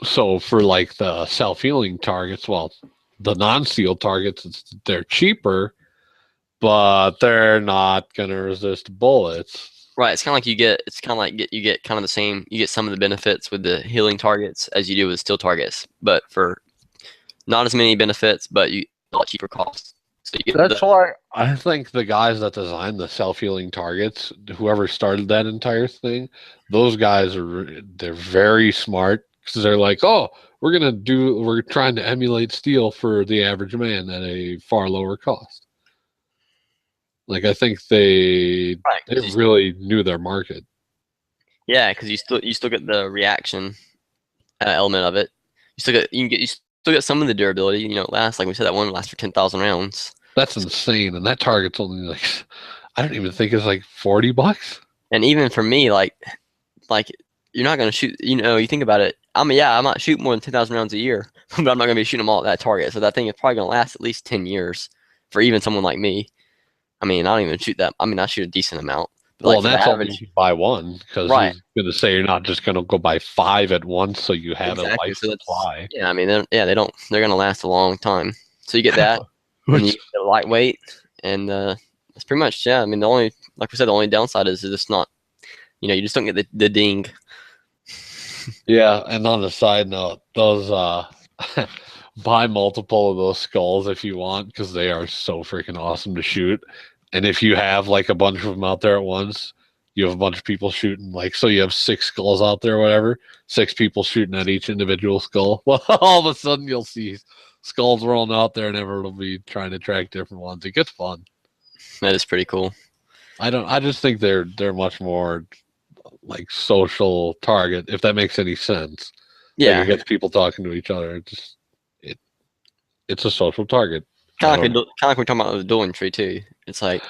so for like the self-healing targets, well, the non-steel targets, they're cheaper, but they're not going to resist bullets. right. It's kind of like you get kind of the same. You get some of the benefits with the healing targets as you do with steel targets, but for not as many benefits, but you a lot cheaper costs. So you get That's the why I think the guys that designed the self-healing targets, whoever started that entire thing, those guys they're very smart because they're like, oh, we're trying to emulate steel for the average man at a far lower cost. Like I think right they really knew their market. yeah, because you still get the reaction element of it. you still get some of the durability. You know, it lasts, like we said, that one lasts for 10,000 rounds. That's insane. And that target's only like, I don't even think it's like $40. And even for me, like you're not gonna shoot. You know, you think about it. I mean, yeah, I'm not shooting more than 10,000 rounds a year, but I'm not gonna be shooting them all at that target. So that thing is probably gonna last at least 10 years for even someone like me. I mean, I don't even shoot that. I mean, I shoot a decent amount. But Well, like and for the that's only if average, you buy one, because right? he's going to say you're not just going to go buy 5 at once, so you have a Exactly. life So that's supply. yeah. I mean, they don't. They're gonna last a long time. So you get that, and you Which, get the lightweight, and that's pretty much yeah. I mean, the only like we said, the only downside is it's not. You know, you just don't get the ding. yeah, and on the side note, those buy multiple of those skulls if you want, because they are so freaking awesome to shoot. And if you have like a bunch of them out there at once, you have a bunch of people shooting. Like, so you have 6 skulls out there, or whatever, 6 people shooting at each individual skull. Well, all of a sudden you'll see skulls rolling out there, and everyone will be trying to track different ones. It gets fun. That is pretty cool. I just think they're much more like social target, if that makes any sense. Like, Yeah, it gets people talking to each other. It it's a social target. I kind don't of know. like we're talking about the dueling tree too. It's like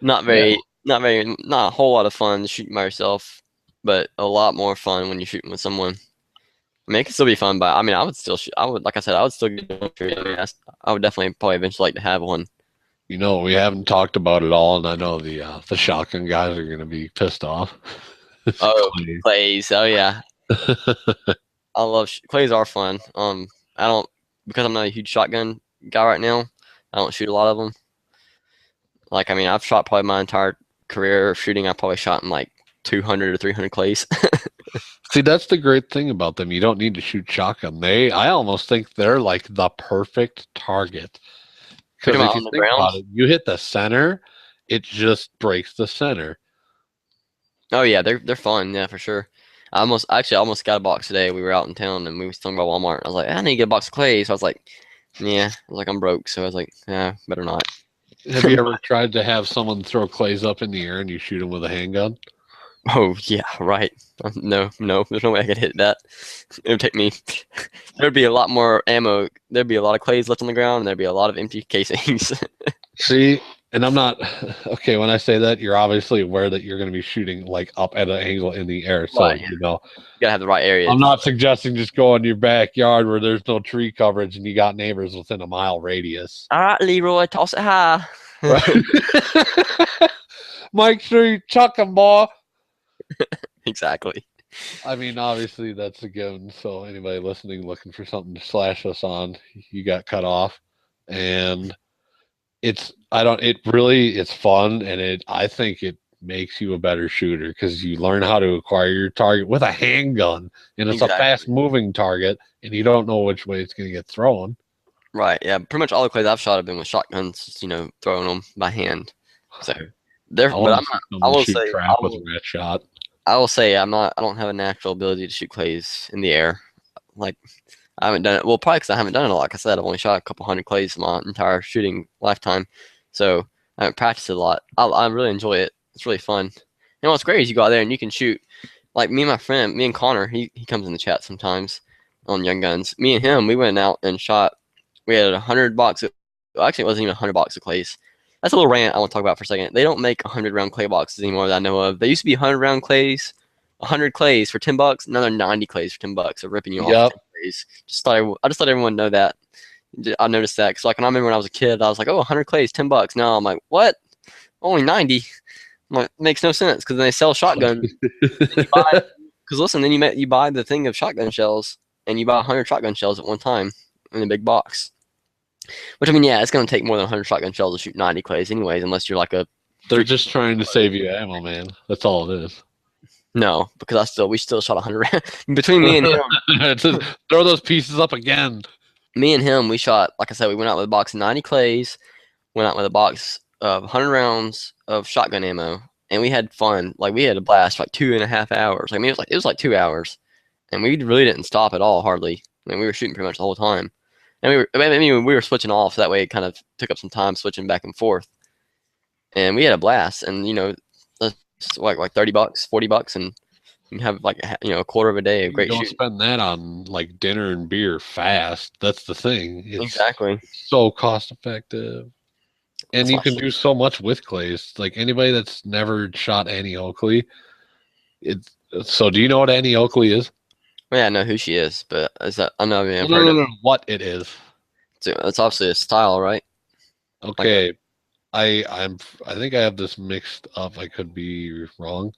Yeah. not a whole lot of fun shooting by yourself, but a lot more fun when you're shooting with someone. I mean, it can still be fun, but I mean, I would still shoot. I would, like I said, I would still get a dueling tree. I mean, I would definitely probably eventually like to have one. You know, we haven't talked about it all, and I know the shotgun guys are gonna be pissed off. Oh, Clay. clays. Oh yeah, I love clays are fun. I don't because I'm not a huge shotgun guy right now. I don't shoot a lot of them. Like, I mean, I've shot probably my entire career of shooting. I probably shot in like 200 or 300 clays. See, that's the great thing about them. You don't need to shoot shotgun. I almost think they're like the perfect target. Put Because them if out you on the think ground. about it, you hit the center, it just breaks the center. Oh yeah, they're fun. Yeah, for sure. I almost got a box today. We were out in town and we was talking about Walmart. I was like, I need to get a box of clay. So I was like, yeah. I was like, I'm broke. So I was like, yeah, better not. Have you ever tried to have someone throw clays up in the air and you shoot them with a handgun? Oh yeah, right. No, there's no way I could hit that. It would take me. There'd be a lot more ammo. There'd be a lot of clays left on the ground, and there'd be a lot of empty casings. See, and I'm not okay. When I say that, you're obviously aware that you're going to be shooting like up at an angle in the air. So, Right. Yeah. You gotta have the right area. I'm not suggesting just go in your backyard where there's no tree coverage and you got neighbors within a mile radius. All right, Leroy, toss it high. Right? Make sure you chuck them, boy. Exactly. I mean, obviously that's a given. So anybody listening looking for something to slash us on, you got cut off. And it's fun, and I think it makes you a better shooter because you learn how to acquire your target with a handgun, and it's a Exactly. fast moving target, and you don't know which way it's going to get thrown. Right. Yeah. Pretty much all the clays I've shot have been with shotguns. Just, you know, throwing them by hand. So they're. I But want I'm to see not. I someone will shoot say. trap with a rat shot. I will say I'm not. I don't have a natural ability to shoot clays in the air. Like I haven't done it. Well, probably because I haven't done it a lot. Like I said, I've only shot a couple hundred clays my entire shooting lifetime. So I haven't practiced it a lot. I really enjoy it. It's really fun. And what's great is you go out there and you can shoot. Like me and my friend, me and Connor, he comes in the chat sometimes on Young Guns. Me and him, we went out and shot. We had 100 boxes. Well, actually, it wasn't even 100 boxes of clays. That's a little rant I want to talk about for a second. They don't make 100 round clay boxes anymore that I know of. They used to be 100 round clays, 100 clays for $10. Another 90 clays for $10. They're ripping you off. Yep. Clays. I just thought everyone know that. I noticed that because like when I remember when I was a kid, I was like, oh, 100 clays, $10. Now I'm like, what? Only 90. I'm like, makes no sense because then they sell shotguns. Because listen, then you buy the thing of shotgun shells and you buy 100 shotgun shells at one time in a big box. Which I mean, yeah, it's gonna take more than 100 shotgun shells to shoot 90 clays, anyways, unless you're like a They're just trying to save you ammo, man. That's all it is. no, because we still shot 100 between me and him. Just throw those pieces up again. Me and him, we shot, like I said, we went out with a box of 90 clays, went out with a box of 100 rounds of shotgun ammo, and we had fun. Like we had a blast for like 2.5 hours. I mean, it was like 2 hours, and we really didn't stop at all, hardly. I mean, we were shooting pretty much the whole time, and we were switching off, so that way it kind of took up some time switching back and forth, and we had a blast. And you know, like $30, $40, and You have like a quarter of a day of You great don't shooting. spend that on like dinner and beer fast. That's the thing. It's Exactly. so cost effective. And That's you why. can do so much with clays. Like anybody that's never shot Annie Oakley, it's so do you know what Annie Oakley is? Yeah, I know who she is, but is that I know. I mean, No, I've no, heard no, it. no. What it is. It's obviously a style, right? Like a Okay. I think I have this mixed up. I could be wrong.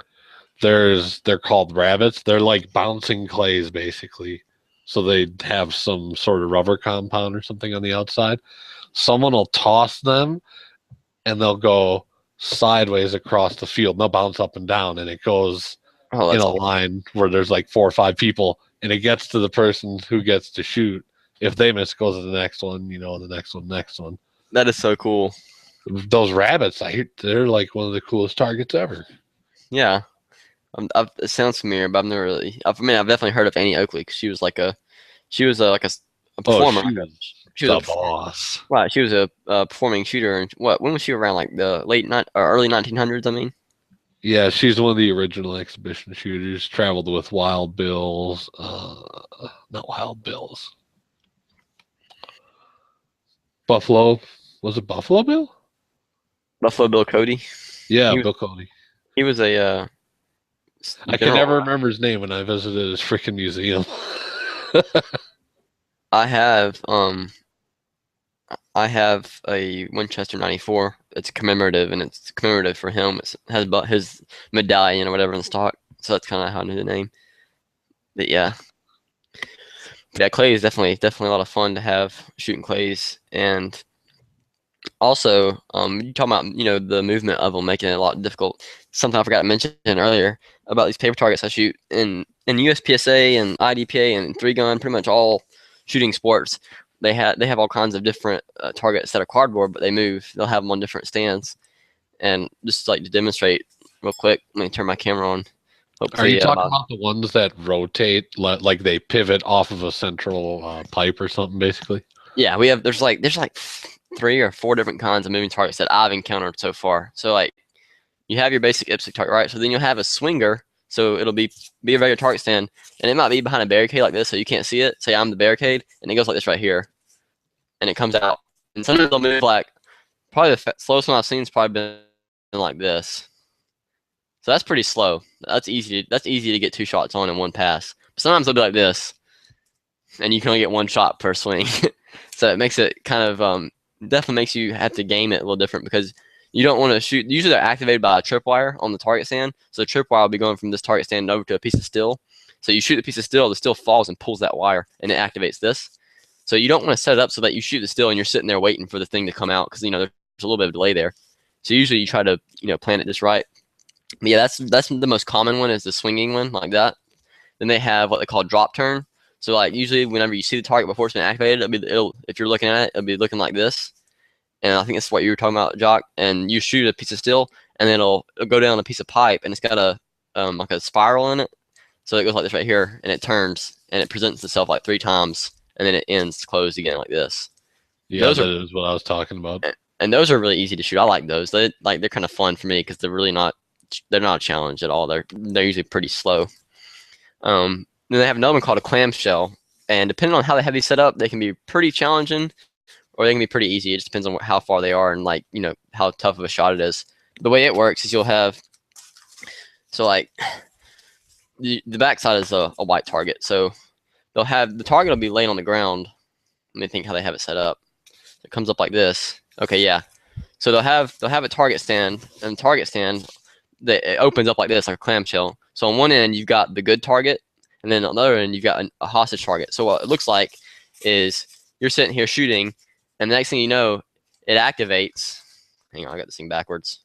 They're called rabbits. They're like bouncing clays basically. So they have some sort of rubber compound or something on the outside. Someone will toss them and they'll go sideways across the field. They'll bounce up and down and it goes oh, in that's a cool. line where there's like 4 or 5 people and it gets to the person who gets to shoot. If they miss, it goes to the next one, the next one, next one. That is so cool. Those rabbits, they're like one of the coolest targets ever. Yeah, it sounds familiar, but I've never really. I mean, I've definitely heard of Annie Oakley because she was a Oh, performer. she was She was a the performer. boss. Right, she was a performing shooter. And when was she around? Like the late night or early 1900s? I mean, Yeah, she's one of the original exhibition shooters. Traveled with Wild Bills. Not Wild Bills. Buffalo. Was it Buffalo Bill? Buffalo Bill Cody. Yeah, He was Bill Cody. he was a I can general. never remember his name when I visited his freaking museum. I have I have a Winchester 94. It's commemorative, and it's commemorative for him. It has about his medallion or whatever in stock. So that's kind of how I knew the name. But yeah, clay is definitely a lot of fun to have shooting clays, and also you talking about the movement of them making it a lot difficult. Something I forgot to mention earlier about these paper targets I shoot in USPSA and IDPA and three gun, pretty much all shooting sports. They have all kinds of different targets that are cardboard, but they move. They'll have them on different stands, and just like to demonstrate real quick. Let me turn my camera on. Are you Hopefully, talking about the ones that rotate, like they pivot off of a central pipe or something, basically? yeah, we have. There's like 3 or 4 different kinds of moving targets that I've encountered so far. So like you have your basic IPSC target, right? So then you'll have a swinger. So it'll be a regular target stand, and it might be behind a barricade like this, so you can't see it. Say I'm the barricade, and it goes like this right here, and it comes out. And sometimes they'll move like probably the slowest one I've seen has probably been like this. So that's pretty slow. That's easy to get 2 shots on in one pass. But sometimes they'll be like this, and you can only get 1 shot per swing. So it makes it kind of definitely makes you have to game it a little different because you don't want to shoot. Usually they're activated by a tripwire on the target stand. So the tripwire will be going from this target stand over to a piece of steel. So you shoot the piece of steel, the steel falls and pulls that wire, and it activates this. So you don't want to set it up so that you shoot the steel and you're sitting there waiting for the thing to come out because there's a little bit of delay there. So usually you try to plan it just right. But yeah, that's the most common one is the swinging one like that. Then they have what they call drop turn. So like usually whenever you see the target before it's been activated, if you're looking at it, it'll be looking like this. And I think that's what you were talking about, Jock. And you shoot a piece of steel, and then it'll go down a piece of pipe, and it's got a like a spiral in it. So it goes like this right here, and it turns, and it presents itself like 3 times, and then it ends closed again like this. Yeah, Those are that is what I was talking about. and those are really easy to shoot. I like those. They're kind of fun for me because they're not a challenge at all. They're usually pretty slow. Then they have another one called a clamshell, and depending on how they have these set up, they can be pretty challenging, or they can be pretty easy. It just depends on how far they are and how tough of a shot it is. The way it works is you'll have like the backside is a white target, so they'll have the target will be laying on the ground. Let me think how they have it set up. It comes up like this. Okay, yeah. So they'll have a target stand, and the target stand it opens up like this, like a clamshell. So on one end you've got the good target, and then on the other end you've got a hostage target. So what it looks like is you're sitting here shooting, and the next thing you know, it activates. Hang on, I got this thing backwards.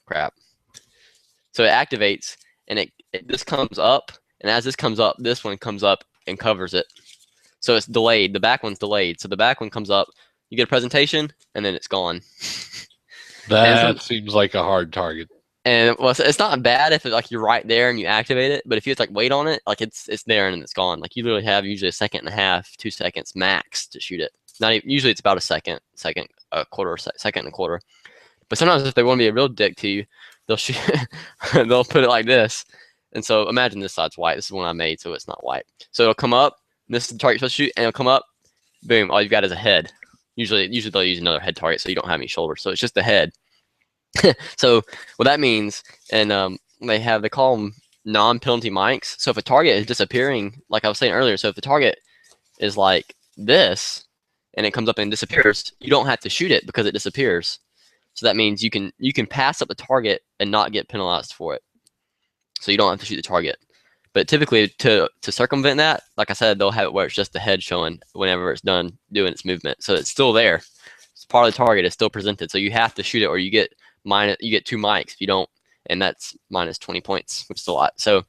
Crap. So it activates, and this comes up, and as this comes up, this one comes up and covers it. So it's delayed. The back one's delayed. So the back one comes up, you get a presentation, and then it's gone. That seems like a hard target. And well, it's not bad if you're right there and you activate it, but if you just wait on it, it's there and then it's gone. Like you literally have usually a second and a half, 2 seconds max to shoot it. Not even, usually it's about a second, a quarter, second and a quarter. But sometimes if they want to be a real dick to you, they'll shoot, they'll put it like this, And so imagine this side's white. This is one I made, so it's not white. So it'll come up. This is the target you're supposed to shoot, and it'll come up. Boom! All you've got is a head. Usually they'll use another head target, so you don't have any shoulders. So it's just the head. So what that means, and they call them non-penalty mics. So if a target is disappearing, like I was saying earlier, so if the target is like this, and it comes up and disappears, you don't have to shoot it because it disappears. So that means you can pass up the target and not get penalized for it. So you don't have to shoot the target. But typically, to circumvent that, like I said, they'll have it where it's just the head showing whenever it's done doing its movement. So it's still there. It's part of the target. It's still presented. So you have to shoot it, or you get 2 mics if you don't, and that's minus 20 points, which is a lot. So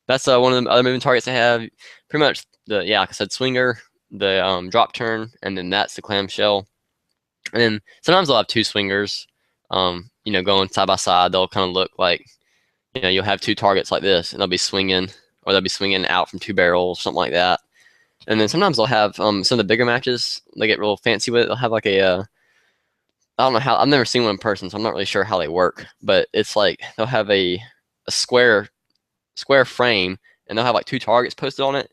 that's one of the other moving targets I have. Pretty much like I said, swinger, the drop turn, and then that's the clamshell. And then sometimes they'll have 2 swingers, going side by side. They'll kind of look like, you'll have 2 targets like this, and they'll be swinging, or they'll be swinging out from 2 barrels, something like that. And then sometimes they'll have some of the bigger matches. They get real fancy with it. They'll have like I don't know how. I've never seen one in person, so I'm not really sure how they work. But it's like they'll have a square frame, and they'll have like 2 targets posted on it,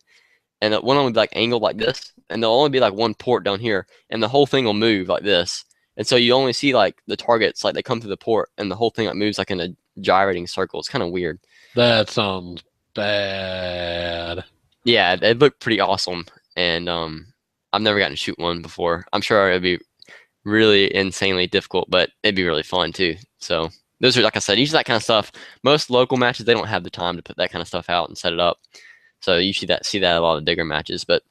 and one of them will be like angled like this, and there'll only be like 1 port down here, and the whole thing will move like this. And so you only see like the targets, like they come through the port, and the whole thing like moves like in a gyrating circle. It's kind of weird. That sounds bad. Yeah, they look pretty awesome, and I've never gotten to shoot one before. I'm sure it'd be really insanely difficult, but it'd be really fun too. So those are, like I said, usually that kind of stuff. Most local matches, they don't have the time to put that kind of stuff out and set it up. So you see that a lot of bigger matches. But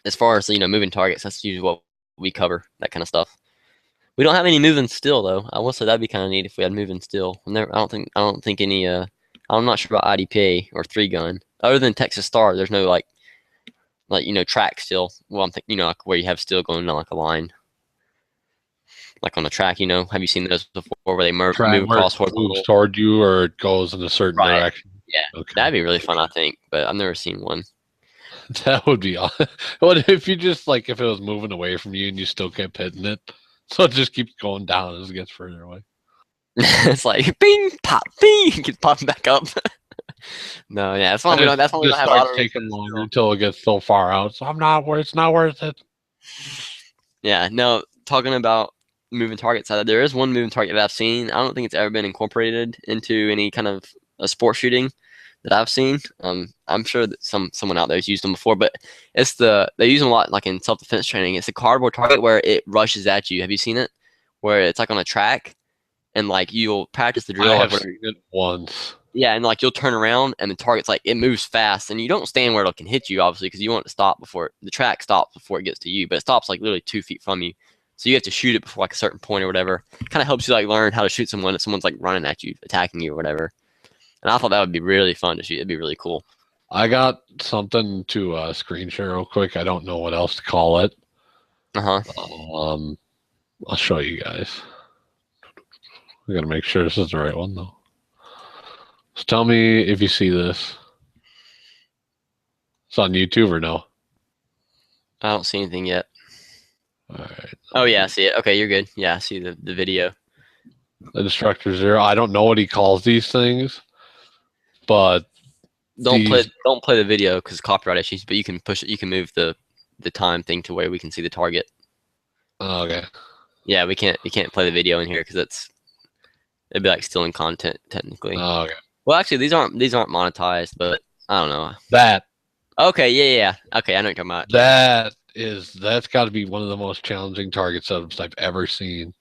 as far as moving targets, that's usually what we cover, that kind of stuff. We don't have any moving still though. I will say that'd be kind of neat if we had moving still. I don't think any. I'm not sure about IDPA or 3-gun. Other than Texas Star, there's no like track still. Well, I'm thinking like where you have still going down like a line, like on the track. Have you seen those before where they move across toward you, or it goes in a certain direction? Yeah, okay. That'd be really fun, I think. But I've never seen one. That would be awesome. What if you just if it was moving away from you and you still kept hitting it? So it just keeps going down as it gets further away. It's like bing, pop, bing, keeps popping back up. No, yeah, that's why we don't. That's why we don't have auto taking longer until it gets so far out. So it's not worth it. Yeah, no. Talking about moving targets, there is one moving target that I've seen. I don't think it's ever been incorporated into any kind of a sport shooting that I've seen. I'm sure that someone out there has used them before, but they use them a lot, like in self-defense training. It's a cardboard target where it rushes at you. Have you seen it? Where it's like on a track, and like you'll practice the drill. I have seen it once. Yeah, and like you'll turn around, and the target's like it moves fast, and you don't stand where it can hit you, obviously, because you want it to stop before the track stops before it gets to you. But it stops like literally 2 feet from you, so you have to shoot it before like a certain point or whatever. Kind of helps you like learn how to shoot someone if someone's like running at you, attacking you or whatever. And I thought that would be really fun to shoot. It'd be really cool. I got something to screen share real quick. I don't know what else to call it. I'll show you guys. We gotta make sure this is the right one though. So tell me if you see this. It's on YouTube or no? I don't see anything yet. All right. Oh yeah, I see it. Okay, you're good. Yeah, I see the video. The Destructor Zero. I don't know what he calls these things, but don't play the video because copyright issues. But you can push it. You can move the time thing to where we can see the target. Oh, okay. Yeah, we can't play the video in here because it'd be like stealing content technically. Oh, okay. Well, actually, these aren't monetized, but I don't know. That. Okay, yeah. Okay, I know what you're talking about. That's got to be one of the most challenging target setups I've ever seen.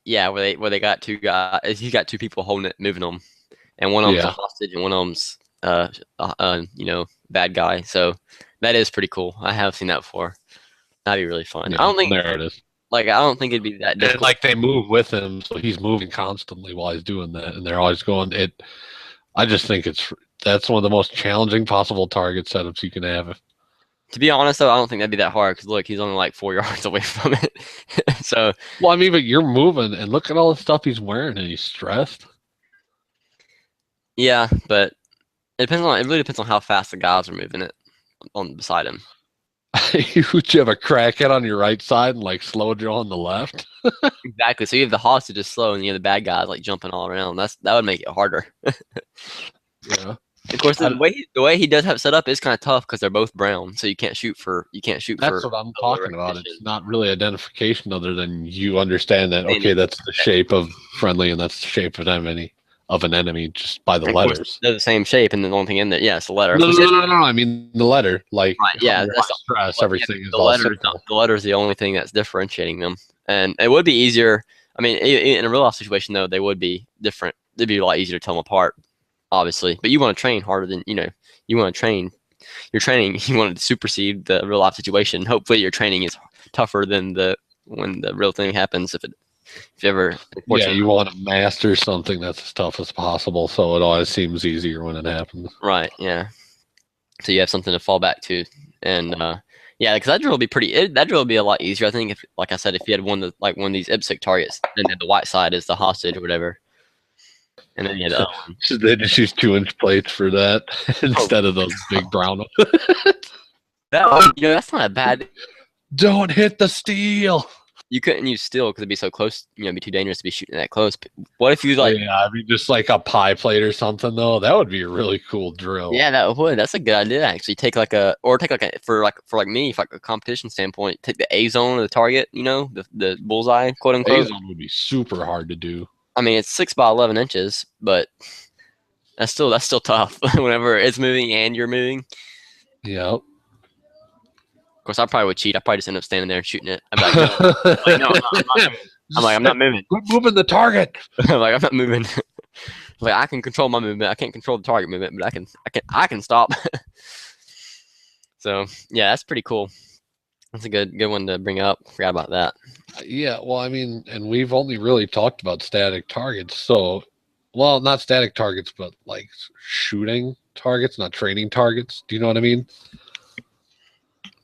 Yeah, where they got 2 guys. He's got 2 people holding it, moving them, and one of them's a hostage, and one of them's bad guy. So that is pretty cool. I have seen that before. That'd be really fun. Yeah, I don't think there it is. I don't think it'd be that difficult. And like they move with him, so he's moving constantly while he's doing that, and they're always going. I just think that's one of the most challenging possible target setups you can have. To be honest, though, I don't think that'd be that hard because look, he's only like 4 yards away from it. So. Well, I mean, but you're moving, and look at all the stuff he's wearing, and he's stressed. Yeah, but it really depends on how fast the guys are moving it on beside him. Would you have a crackhead on your right side and like slow Joe on the left? Exactly. So you have the hostages slow, and you have the bad guys like jumping all around. That would make it harder. Yeah. Of course, I- the way he does have it set up is kind of tough because they're both brown, so you can't shoot for That's what I'm color talking about. recognition. It's not really identification other than you understand that, I mean, okay, that's the shape of friendly and that's the shape of an enemy just by the of course, letters. they're the same shape, and the only thing in there, yeah, it's the letter. Of No, no, course, no, no, no. I mean the letter. Like right, yeah, under high stress, yeah, everything is all simple. the letter is the only thing that's differentiating them, and it would be easier. I mean, in a real life situation though, they would be different. It'd be a lot easier to tell them apart, obviously. But you want to train harder than you want to train. You're training. You want to supersede the real life situation. Hopefully, your training is tougher than when the real thing happens. If you ever, Yeah, you want to master something that's as tough as possible, so it always seems easier when it happens. right, yeah. So you have something to fall back to, and yeah, because that drill would be that drill would be a lot easier. I think if, like I said, if you had one of these IPSC targets, and then the white side is the hostage or whatever, and then you had the other one. So they just use 2-inch plates for that instead of those big brown ones. That one, that's not a bad. Don't hit the steel. You couldn't use steel because it'd be so close. It'd be too dangerous to be shooting that close. But what if you like? Yeah, I mean, just like a pie plate or something, though. That would be a really cool drill. Yeah, that would. That's a good idea. Actually, take for me, for like a competition standpoint, take the A zone of the target. The bullseye, quote unquote. A zone would be super hard to do. I mean, it's 6 by 11 inches, but that's still tough. Whenever it's moving and you're moving. Yep. Of course, I probably would cheat. I probably just end up standing there and shooting it. I'm like, no, I'm not moving. Quit moving the target. I'm like, I'm not moving. Like, I can control my movement. I can't control the target movement, but I can stop. So yeah, that's pretty cool. That's a good one to bring up. Forgot about that. Yeah, well, I mean, and we've only really talked about static targets. So, well, not static targets, but like shooting targets, not training targets. Do you know what I mean?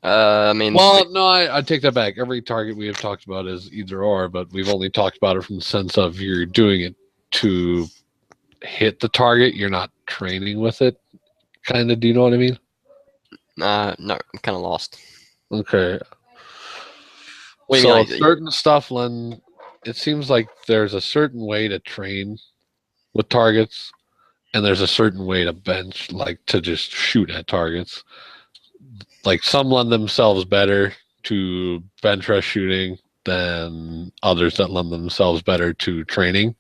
I mean, well, no, I take that back. Every target we have talked about is either or, but we've only talked about it from the sense of you're doing it to hit the target. You're not training with it. Kind of. Do you know what I mean? no, I'm kind of lost. Okay. What do you So mean, like, certain stuff, Len, it seems like there's a certain way to train with targets, and there's a certain way to bench, like to just shoot at targets. Like some lend themselves better to bench rush shooting than others that lend themselves better to training.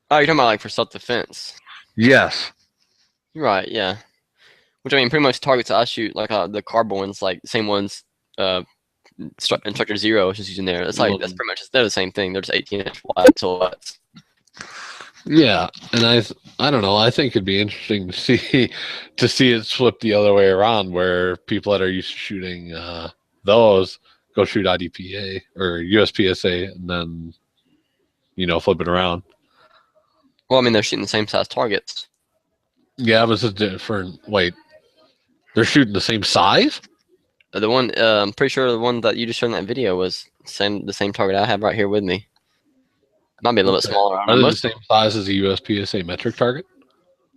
oh, you're talking about like for self-defense. Yes. Right, yeah. Which I mean, pretty much targets I shoot, like the carbon ones, like same ones. Instructor Zero is just using there. That's like that's pretty much they're the same thing. They're just 18-inch wide silhouettes. Yeah, and I don't know. I think it'd be interesting to see it flip the other way around, where people that are used to shooting those go shoot IDPA or USPSA, and then flip it around. Well, I mean, they're shooting the same size targets. Yeah, but it's a different. Wait, they're shooting the same size? The one, I'm pretty sure the one that you just showed in that video was the same target I have right here with me. It might be a little bit smaller. Are they the same size as a USPSA metric target?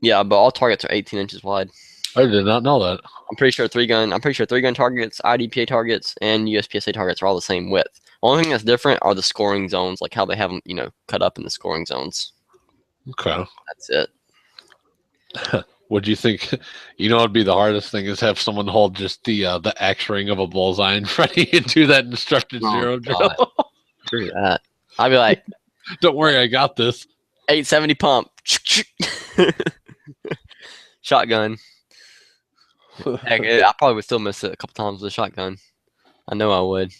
Yeah, but all targets are 18 inches wide. I did not know that. I'm pretty sure three gun targets, IDPA targets, and USPSA targets are all the same width. Only thing that's different are the scoring zones, like how they have them, cut up in the scoring zones. Okay. That's it. What do you think? It'd be the hardest thing is have someone hold just the X ring of a bullseye in front of you and do that instructed zero drill. Screw that. I'd be like, don't worry, I got this. 870 pump. Shotgun. Heck, I probably would still miss it a couple times with a shotgun. I know I would.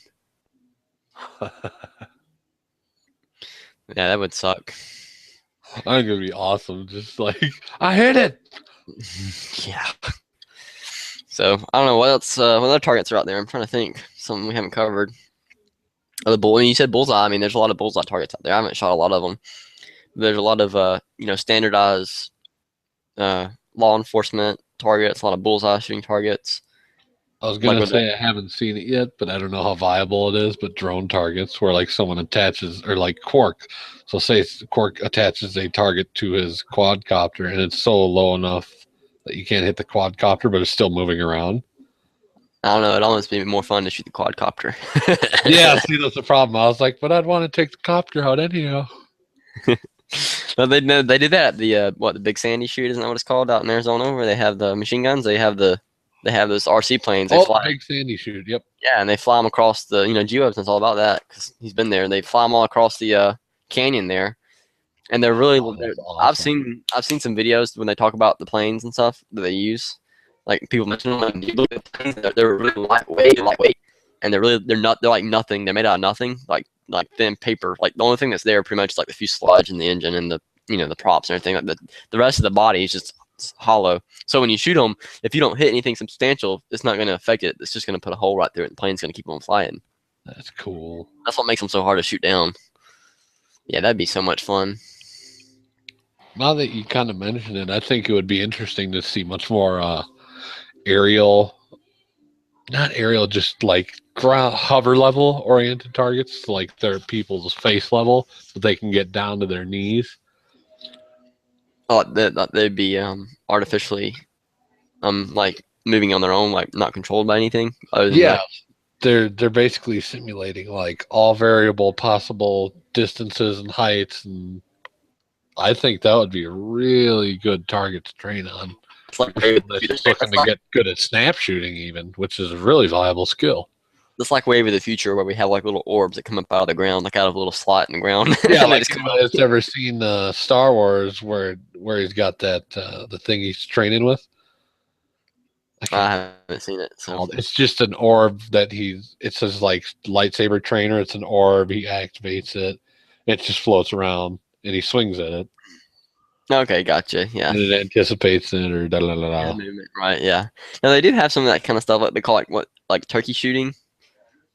Yeah, that would suck. I'm gonna be awesome. Just like I hit it. Yeah. So I don't know what else. What other targets are out there? I'm trying to think. Something we haven't covered. When you said bullseye, I mean, there's a lot of bullseye targets out there. I haven't shot a lot of them. There's a lot of standardized law enforcement targets. A lot of bullseye shooting targets. I was gonna say I haven't seen it yet, but I don't know how viable it is. But drone targets, where like someone attaches, or like Quark. So say Quark attaches a target to his quadcopter, and it's so low enough that you can't hit the quadcopter, but it's still moving around. I don't know. It'd almost be more fun to shoot the quadcopter. Yeah, see, that's the problem. I was like, but I'd want to take the copter out anyhow. No, they did that at the the Big Sandy shoot, isn't that what it's called out in Arizona, where they have the machine guns? They have those RC planes. They Oh, the fly, Big Sandy shoot. Yep. yeah, and they fly them across the G-Web's all about that because he's been there. They fly them all across the canyon there, and they're really. Oh, that's I've seen some videos when they talk about the planes and stuff that they use. Like people mention them, and you look at the planes, they're really lightweight, and they're like nothing. They're made out of nothing, like thin paper. Like the only thing that's there pretty much is like the fuselage and the engine and the the props and everything. Like the rest of the body is just hollow. So when you shoot them, if you don't hit anything substantial, it's not going to affect it. It's just going to put a hole right through it, and the plane's going to keep on flying. That's cool. That's what makes them so hard to shoot down. Yeah, that'd be so much fun. Now that you kind of mentioned it, I think it would be interesting to see much more aerial, not aerial, just like ground hover level oriented targets, like their people's face level, so they can get down to their knees. Oh, they'd be artificially like moving on their own, like not controlled by anything. Other than Yeah, they're basically simulating like all variable possible distances and heights, and I think that would be a really good target to train on. it's like Just looking to get good at snap shooting, even, which is a really viable skill. it's like Wave of the Future, where we have like little orbs that come up out of the ground, like out of a little slot in the ground. Yeah, And they like just come anybody that's ever seen Star Wars, where he's got that the thing he's training with. I haven't seen it, so It's just an orb that it says like lightsaber trainer. It's an orb. He activates it. It just floats around and he swings at it. okay, gotcha. Yeah. And it anticipates it or da da da Yeah, da. movement, right? Yeah. Now they do have some of that kind of stuff, like they call like turkey shooting,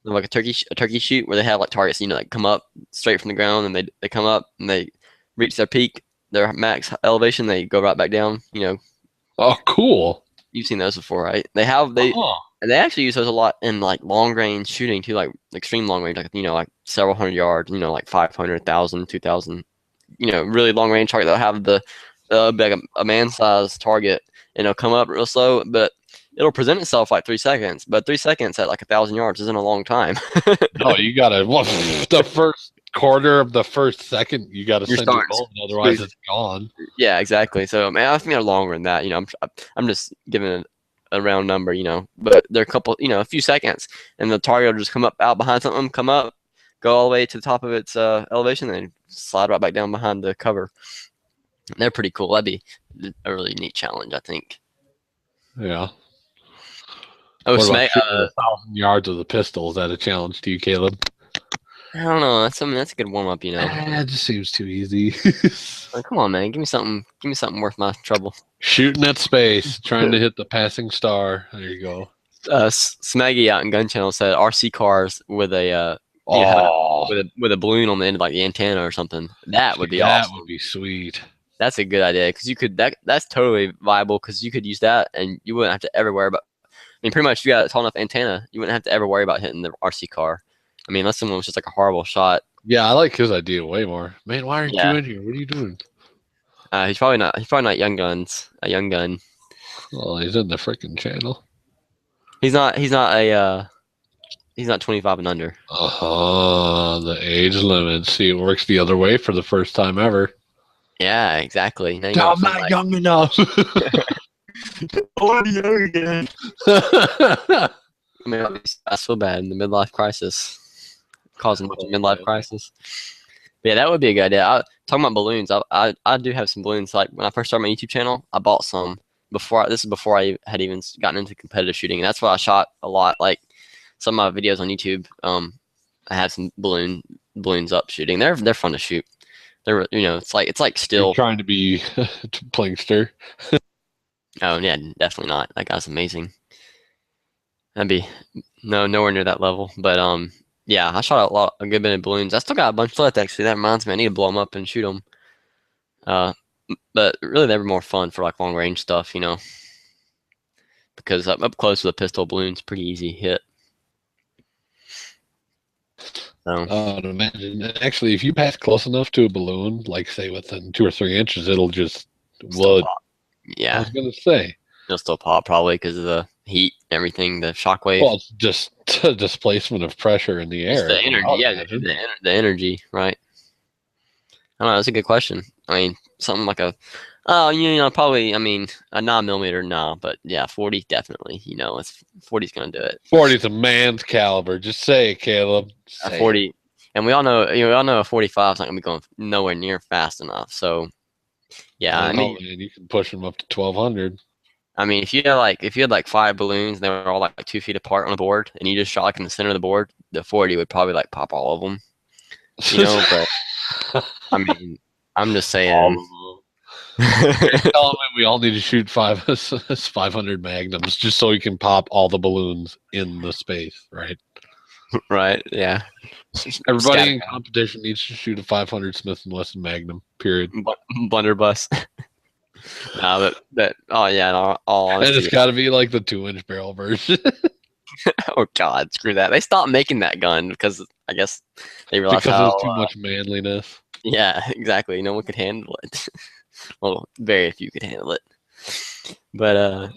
like a turkey shoot, where they have like targets, like come up straight from the ground, and they come up and they reach their peak, their max elevation, they go right back down. Oh, cool. You've seen those before, right? They actually use those a lot in like long range shooting too, like extreme long range, like like several hundred yards, like 500, 1,000, 2,000, really long range target. They'll have the like a man-sized target, and it'll come up real slow, but it'll present itself like 3 seconds. But 3 seconds at like 1,000 yards isn't a long time. No, you gotta the first quarter of the first second. You gotta You're send your starting- bullet, otherwise it's gone. Yeah, exactly. So, man, I think they're longer than that. I'm just giving a round number, but they're a few seconds, and the target will just come up out behind something, come up, go all the way to the top of its elevation, and then slide right back down behind the cover. They're pretty cool. That'd be a really neat challenge, I think. Yeah. Oh, What about shooting 1,000 yards with a pistol? Is that a challenge to you, Caleb? I don't know. That's a good warm up, It just seems too easy. Like, come on, man. Give me something worth my trouble. Shooting at space, trying to hit the passing star. There you go. Smaggy out in Gun Channel said RC cars with a with a balloon on the end of like the antenna or something. That would be awesome. That would be sweet. That's a good idea because you could that's totally viable because you could use that and you wouldn't have to ever worry about. I mean, pretty much if you got a tall enough antenna, you wouldn't have to ever worry about hitting the RC car. I mean, unless someone was just like a horrible shot. Yeah, I like his idea way more. Man, why aren't Yeah. you in here? What are you doing? He's probably not. He's probably not Young Guns. A Young Gun. Oh, he's in the freaking channel. He's not. He's not 25 and under. The age limit. See, it works the other way for the first time ever. Yeah, exactly. Now you I'm know not young enough. Oh, young again. I mean, I feel bad in the midlife crisis, causing much of midlife crisis. But yeah, that would be a good idea. Talking about balloons, I do have some balloons. Like when I first started my YouTube channel, I bought some this is before I had even gotten into competitive shooting, and that's why I shot a lot. Like some of my videos on YouTube, I have some balloons up shooting. They're fun to shoot. They're it's like still You're trying to be Plinkster. Oh yeah, definitely not. That guy's amazing. That'd be nowhere near that level. But yeah, I shot a good bit of balloons. I still got a bunch left actually. That reminds me, I need to blow them up and shoot them. But really, they were more fun for like long range stuff, because up close with a pistol, balloon's pretty easy hit. So, Imagine. Actually, if you pass close enough to a balloon, like say within 2 or 3 inches, it'll just would. I yeah, was gonna say. it'll still pop probably because of the heat and everything, the shockwave. Well, it's just displacement of pressure in the air. It's the energy, yeah, the energy, right? I don't know. That's a good question. I mean, something like a, oh, probably. I mean, a 9 millimeter, no, but yeah, 40 definitely. It's 40's gonna do it. 40's a man's caliber. Just say it, Caleb. A Say it. 40, and we all know a 45 is not gonna be going nowhere near fast enough. So yeah, I I don't know, mean, man. You can push them up to 1200. if you had like 5 balloons, and they were all like 2 feet apart on the board, and you just shot like in the center of the board, the 40 would probably like pop all of them. But I mean, I'm just saying. All You're telling me we all need to shoot 500 magnums just so we can pop all the balloons in the space, right? Right? Yeah. Everybody in Scatter competition needs to shoot a 500 Smith and Wesson Magnum. Period. blunderbuss. No, oh yeah, in all And it's honesty. got to be like the 2-inch barrel version Oh God, screw that. They stopped making that gun because I guess they realized because how. it's too much manliness. Yeah, exactly. No one could handle it. Well, very few could handle it. But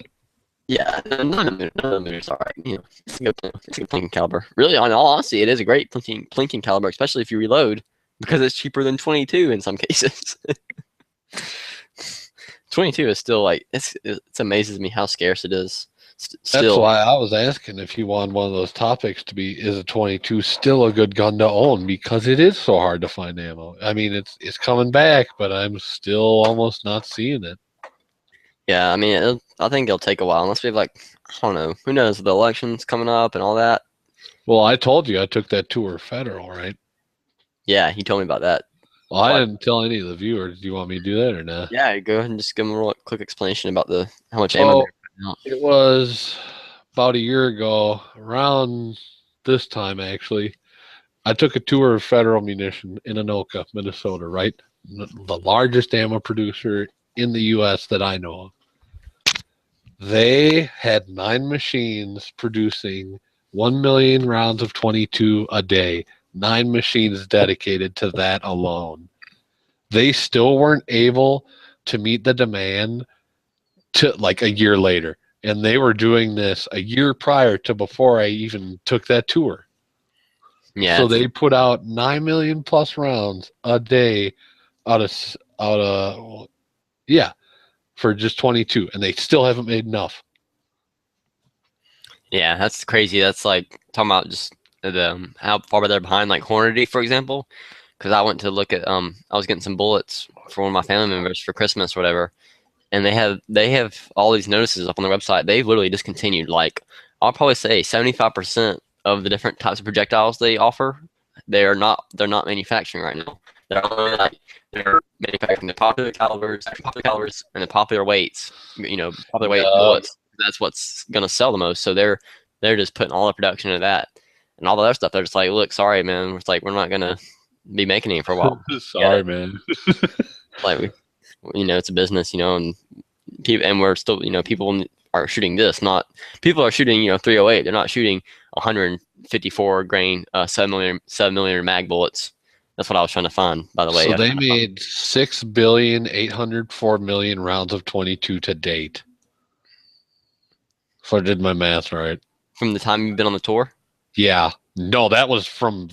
yeah, none of them is all right. It's a good plinking caliber. Really, on all honesty, it is a great plinking caliber, especially if you reload, because it's cheaper than 22 in some cases. 22 is still like it amazes me how scarce it is. That's Still, why I was asking if you want one of those topics to be, is a 22 still a good gun to own? Because it is so hard to find ammo. I mean, it's coming back, but I'm still almost not seeing it. yeah. I mean, I think it'll take a while unless we have like, I don't know, who knows, the elections coming up and all that. Well, I told you I took that tour federal, right? Yeah, he told me about that. Well, I What? didn't tell any of the viewers. Do you want me to do that or not? Yeah, go ahead and just give him a real quick explanation about the how much ammo So they're putting out. it was about a year ago, around this time actually. I took a tour of Federal Munition in Anoka, Minnesota, right? The largest ammo producer in the U.S. that I know of. They had 9 machines producing 1 million rounds of 22 a day. 9 machines dedicated to that alone. They still weren't able to meet the demand to like a year later. And they were doing this a year prior to before I even took that tour. Yeah, So they put out 9 million plus rounds a day yeah, for just 22, and they still haven't made enough. yeah, that's crazy. That's like talking about just how far they're behind, like Hornady, for example. Because I went to look at I was getting some bullets for one of my family members for Christmas or whatever, and they have all these notices up on their website. They've literally discontinued like I'll probably say 75% of the different types of projectiles they offer. They're not manufacturing right now. They're manufacturing the popular calibers, and the popular weights. Popular weight Yeah. bullets. That's what's gonna sell the most. So they're just putting all the production into that, and all the other stuff. They're just like, look, sorry, man. It's like we're not gonna be making any for a while. Yeah, Sorry, man. like it's a business, and people, and we're still, people are shooting this, not people are shooting, 308. They're not shooting 154 grain 7 millimeter mag bullets. That's what I was trying to find, by the way. So they made 6,804,000,000 rounds of 22 to date. If I did my math right. From the time you've been on the tour. Yeah. No, that was from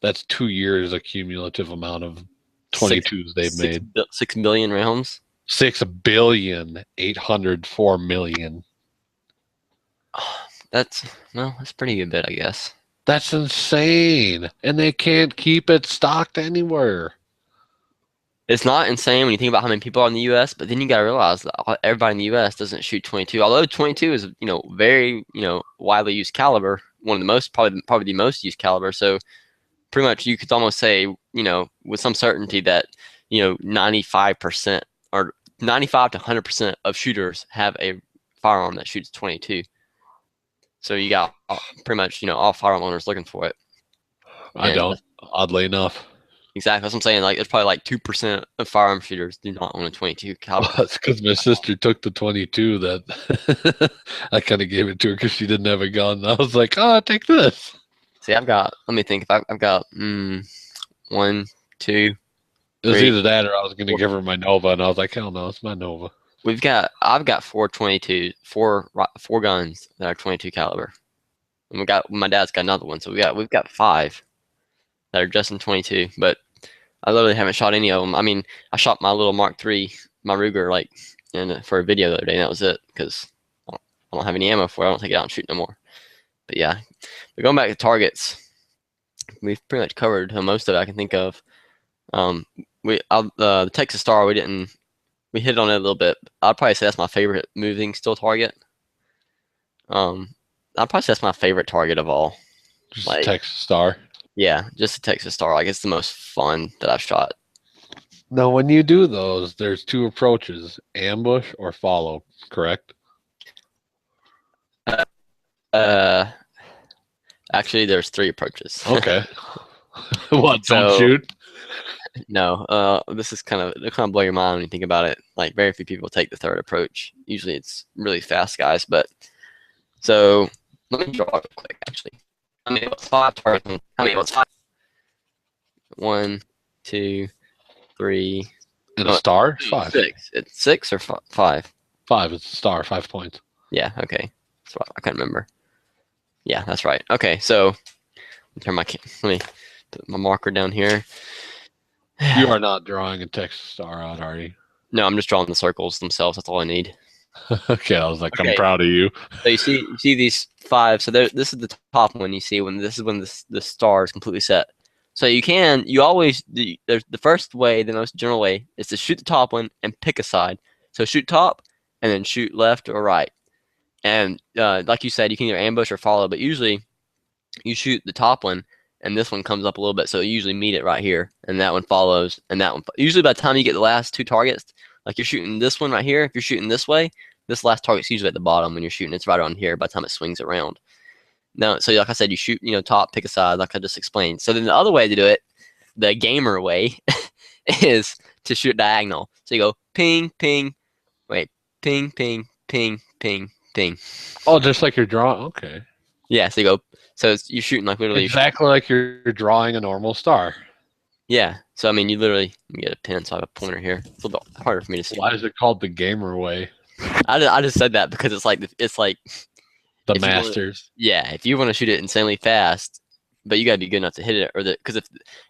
that's 2 years a cumulative amount of 22s they've made. 6 billion rounds. 6,804,000,000. That's that's pretty good bit, I guess. That's insane. And they can't keep it stocked anywhere. It's not insane when you think about how many people are in the U.S., but then you gotta realize that everybody in the U.S. doesn't shoot 22. Although 22 is, very, widely used caliber, one of the most, probably the most used caliber. So pretty much you could almost say, with some certainty that, 95% or 95 to 100% of shooters have a firearm that shoots 22. So you got pretty much, all firearm owners looking for it. I don't, oddly enough. Exactly. That's what I'm saying. Like, there's probably like 2% of firearm shooters do not own a 22 caliber. Well, that's because my sister took the 22 that I kind of gave it to her because she didn't have a gun. I was like, oh, take this. See, let me think. If I've got 1, 2. It was 3, either that or I was going to give her my Nova, and I was like, hell no, it's my Nova. I've got 422, four guns that are 22 caliber. And my dad's got another one. So we've got 5 that are just in 22. But I literally haven't shot any of them. I mean, I shot my little Mark III, my Ruger, like for a video the other day, and that was it because I don't have any ammo for it. I don't take it out and shoot no more. But yeah, but going back to targets, we've pretty much covered most of it I can think of. The Texas Star, we hit on it a little bit. I'd probably say that's my favorite moving still target. I'd probably say that's my favorite target of all. Just Like, Texas Star. Yeah, just the Texas Star. Like, it's the most fun that I've shot. Now, when you do those, there's two approaches: ambush or follow. Correct? Uh, Actually, there's 3 approaches. Okay. What? Don't So- shoot. No, this is it'll kind of blow your mind when you think about it. Like, very few people take the 3rd approach. Usually, it's really fast guys. But so let me draw real quick. Actually, I mean, what's 5 targets? I mean, what's 5? 1, 2, 3. And a star? 5. 6. It's 6 or 5? 5. It's a star. 5 points. Yeah. Okay. That's what I can't remember. Yeah, that's right. Okay, so let me put my marker down here. You are not drawing a Texas Star out, are you? No, I'm just drawing the circles themselves. That's all I need. Okay, I was like, Okay. I'm proud of you. So you see these 5. So this is the top one. You see when the star is completely set. So there's the first way, the most general way, is to shoot the top one and pick a side. So shoot top and then shoot left or right. And like you said, you can either ambush or follow, but usually you shoot the top one and this one comes up a little bit, so you usually meet it right here, and that one follows, and that one. Usually by the time you get the last 2 targets, like you're shooting this one right here, if you're shooting this way, this last target's usually at the bottom when you're shooting. It's right on here by the time it swings around. Now, so like I said, you shoot, top, pick a side, like I just explained. So then the other way to do it, the gamer way, is to shoot diagonal. So you go ping, ping, wait, ping, ping, ping, ping, ping. Oh, just like you're drawing. Okay. Yeah, so you go. So you're shooting like literally. Exactly like you're drawing a normal star. Yeah. So I mean, you literally let me get a pen. So I have a pointer here. It's a little bit harder for me to see. Why is it called the gamer way? I just said that because it's like The if you wanna- masters. yeah. If you want to shoot it insanely fast, but you got to be good enough to hit it, because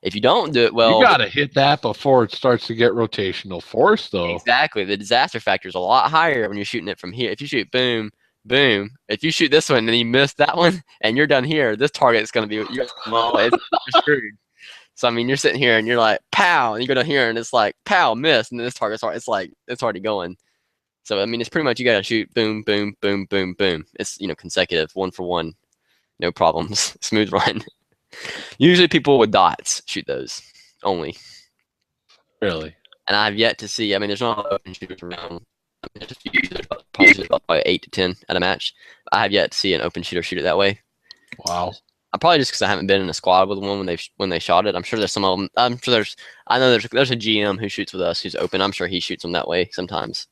if you don't do it well, You got to hit that before it starts to get rotational force, though. exactly, the disaster factor is a lot higher when you're shooting it from here. If you shoot boom, boom, if you shoot this one and then you miss that one and you're done here, this target is going to be you're screwed. So I mean, you're sitting here and you're like pow, and you go down here and it's like pow, miss, and then this target's it's already going. So I mean, it's pretty much you got to shoot boom, boom, boom, boom, boom. It's consecutive, 1 for 1, no problems, smooth run. Usually people with dots shoot those only. Really? And I've yet to see. I mean, there's not open shooters around. There's a few. There's probably 8 to 10 at a match. I have yet to see an open shooter shoot it that way. Wow. Probably just because I haven't been in a squad with one when they shot it. I'm sure there's some of them. I know there's a GM who shoots with us who's open. I'm sure he shoots them that way sometimes.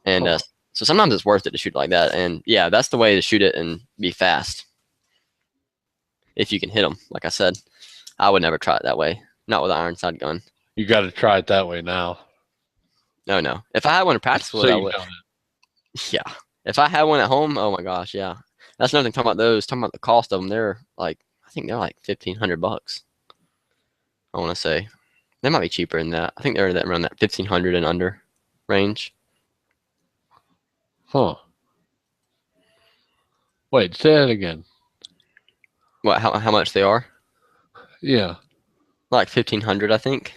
And so sometimes it's worth it to shoot like that. And yeah, that's the way to shoot it and be fast. If you can hit them, like I said, I would never try it that way. Not with an iron sight gun. You got to try it that way now. No. If I had one to practice with, I would. Yeah. If I had one at home, oh my gosh, yeah. That's another thing. Talking about those. Talking about the cost of them, I think they're like $1,500. I want to say they might be cheaper than that. I think they're around that 1,500 and under range. Huh. Wait, say that again. What? How much they are? Yeah. Like 1,500, I think,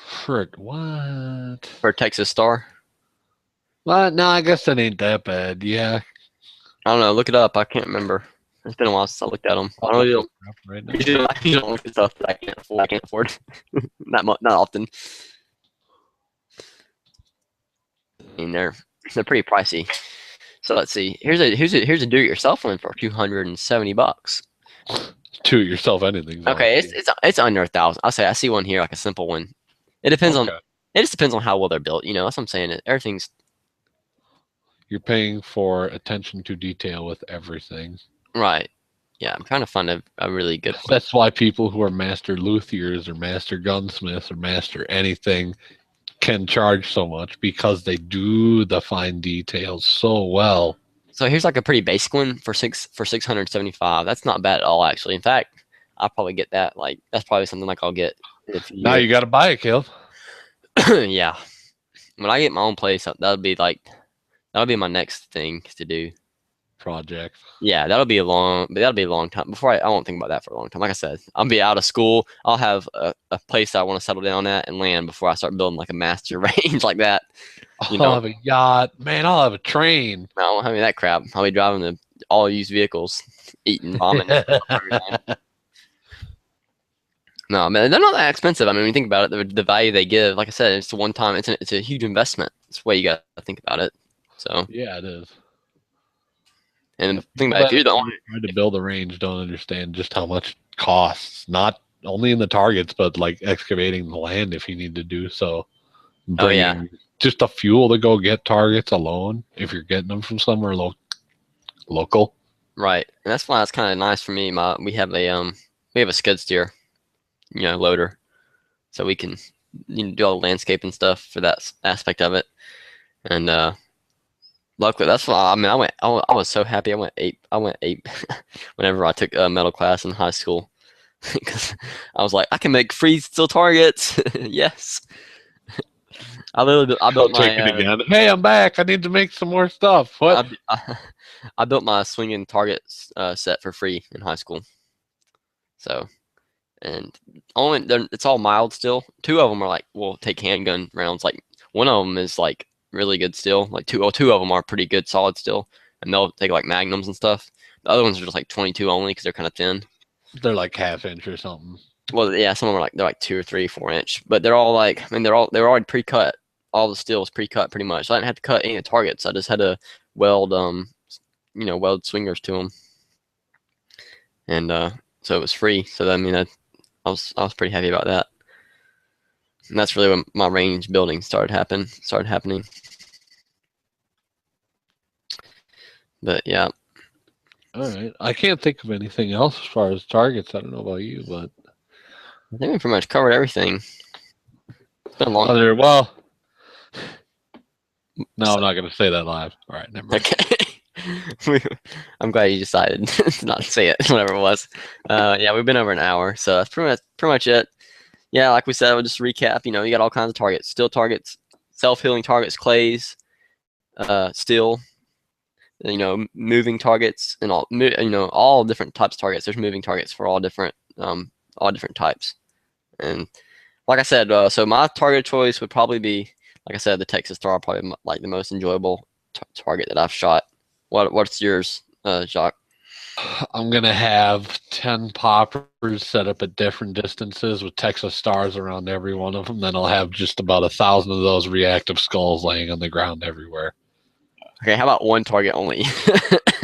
Frick, what? for a Texas Star. Well, no, I guess that ain't that bad. Yeah. I don't know. Look it up. I can't remember. It's been a while since I looked at them. I don't know. Right now. Usually I don't look at stuff that I can't afford. Not often. I mean, they're pretty pricey. So let's see. Here's a do-it-yourself one for $270. To yourself anything. Okay, it's under 1,000. I'll say I see one here, like a simple one. It depends on. Okay. It just depends on how well they're built. That's what I'm saying. Everything's You're paying for attention to detail with everything. right. Yeah, I'm trying to find a really good one. That's why people who are master luthiers or master gunsmiths or master anything can charge so much, because they do the fine details so well. So here's like a pretty basic one for 675. That's not bad at all, actually. In fact, I'll probably get that. Like that's probably something like I'll get in a few Now years. you got to buy it, Caleb. Yeah, when I get my own place, that'll be my next thing to do. Project. Yeah, that'll be a long time. Before I won't think about that for a long time. Like I said, I'll be out of school. I'll have a place that I want to settle down at and land before I start building like a master range like that. You I'll know, have a yacht. Man, I'll have a train. I won't have any of that crap. I'll be driving the all used vehicles, eating ramen. No, man, they're not that expensive. I mean, when you think about it, the value they give, like I said, it's a one time. It's a huge investment. That's the way you got to think about it. So, Yeah, it is. and think People about it, if that you're the are only, trying to build a range don't understand just how much it costs. Not only in the targets, but like excavating the land if you need to do so. oh yeah, Bringing just the fuel to go get targets alone if you're getting them from somewhere local. right. And that's why it's kind of nice for me. We have a skid steer, loader, so we can do all the landscape and stuff for that aspect of it. And luckily, that's why I mean I was so happy. I went ape whenever I took a metal class in high school because I was like, I can make free steel targets. Yes, I built I'll take it again. Hey, I'm back. I need to make some more stuff. What? I built my swinging targets set for free in high school. So, and it's all mild still. Two of them are like, we'll take handgun rounds. Like one of them is like really good still. Like two of them are pretty good solid still, and they'll take like magnums and stuff. The other ones are just like 22 only because they're kind of thin. They're like half inch or something. Well, yeah, some of them are they're like 2 or 3, 4 inch, but they're all like, I mean, they're already pre-cut. All the steel is pre-cut pretty much. So I didn't have to cut any of the targets. I just had to weld, weld swingers to them, and so it was free. So I mean, I was pretty happy about that. And that's really when my range building started happening. But yeah, All right. I can't think of anything else as far as targets. I don't know about you, but I think we pretty much covered everything. It's been a long. well, no, I'm not going to say that live. All right, never mind. Okay. I'm glad you decided to not say it, whatever it was. Yeah, we've been over an hour, so that's pretty much it. Yeah, like we said, we'll just recap. You got all kinds of targets: steel targets, self-healing targets, clays, steel. Moving targets and all different types of targets. There's moving targets for all different types. And like I said, so my target choice would probably be, like I said, the Texas Star, probably like the most enjoyable target that I've shot. What's yours, Jacques? I'm going to have 10 poppers set up at different distances with Texas Stars around every one of them. Then I'll have just about 1,000 of those reactive skulls laying on the ground everywhere. Okay, how about one target only?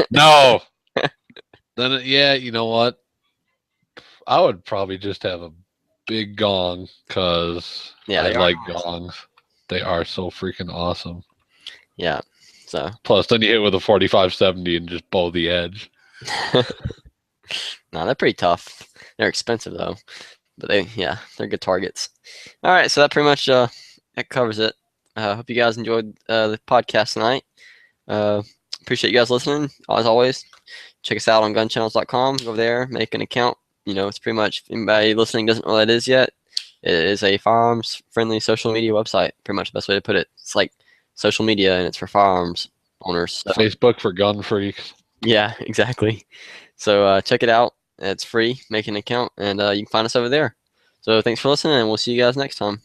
No. Then, yeah, you know what? I would probably just have a big gong because I like gongs. They are so freaking awesome. Yeah. So plus, then you hit with a 45-70 and just bow the edge. No, they're pretty tough. They're expensive though, but they're good targets. All right, so that pretty much that covers it. Hope you guys enjoyed the podcast tonight. Appreciate you guys listening. As always, check us out on gunchannels.com. Go over there, make an account. It's pretty much, if anybody listening doesn't know what that is yet, it is a firearms friendly social media website. Pretty much the best way to put it. It's like social media, and it's for firearms owners. So. Facebook for gun freaks. Yeah, exactly. So check it out. It's free. Make an account, and you can find us over there. So thanks for listening, and we'll see you guys next time.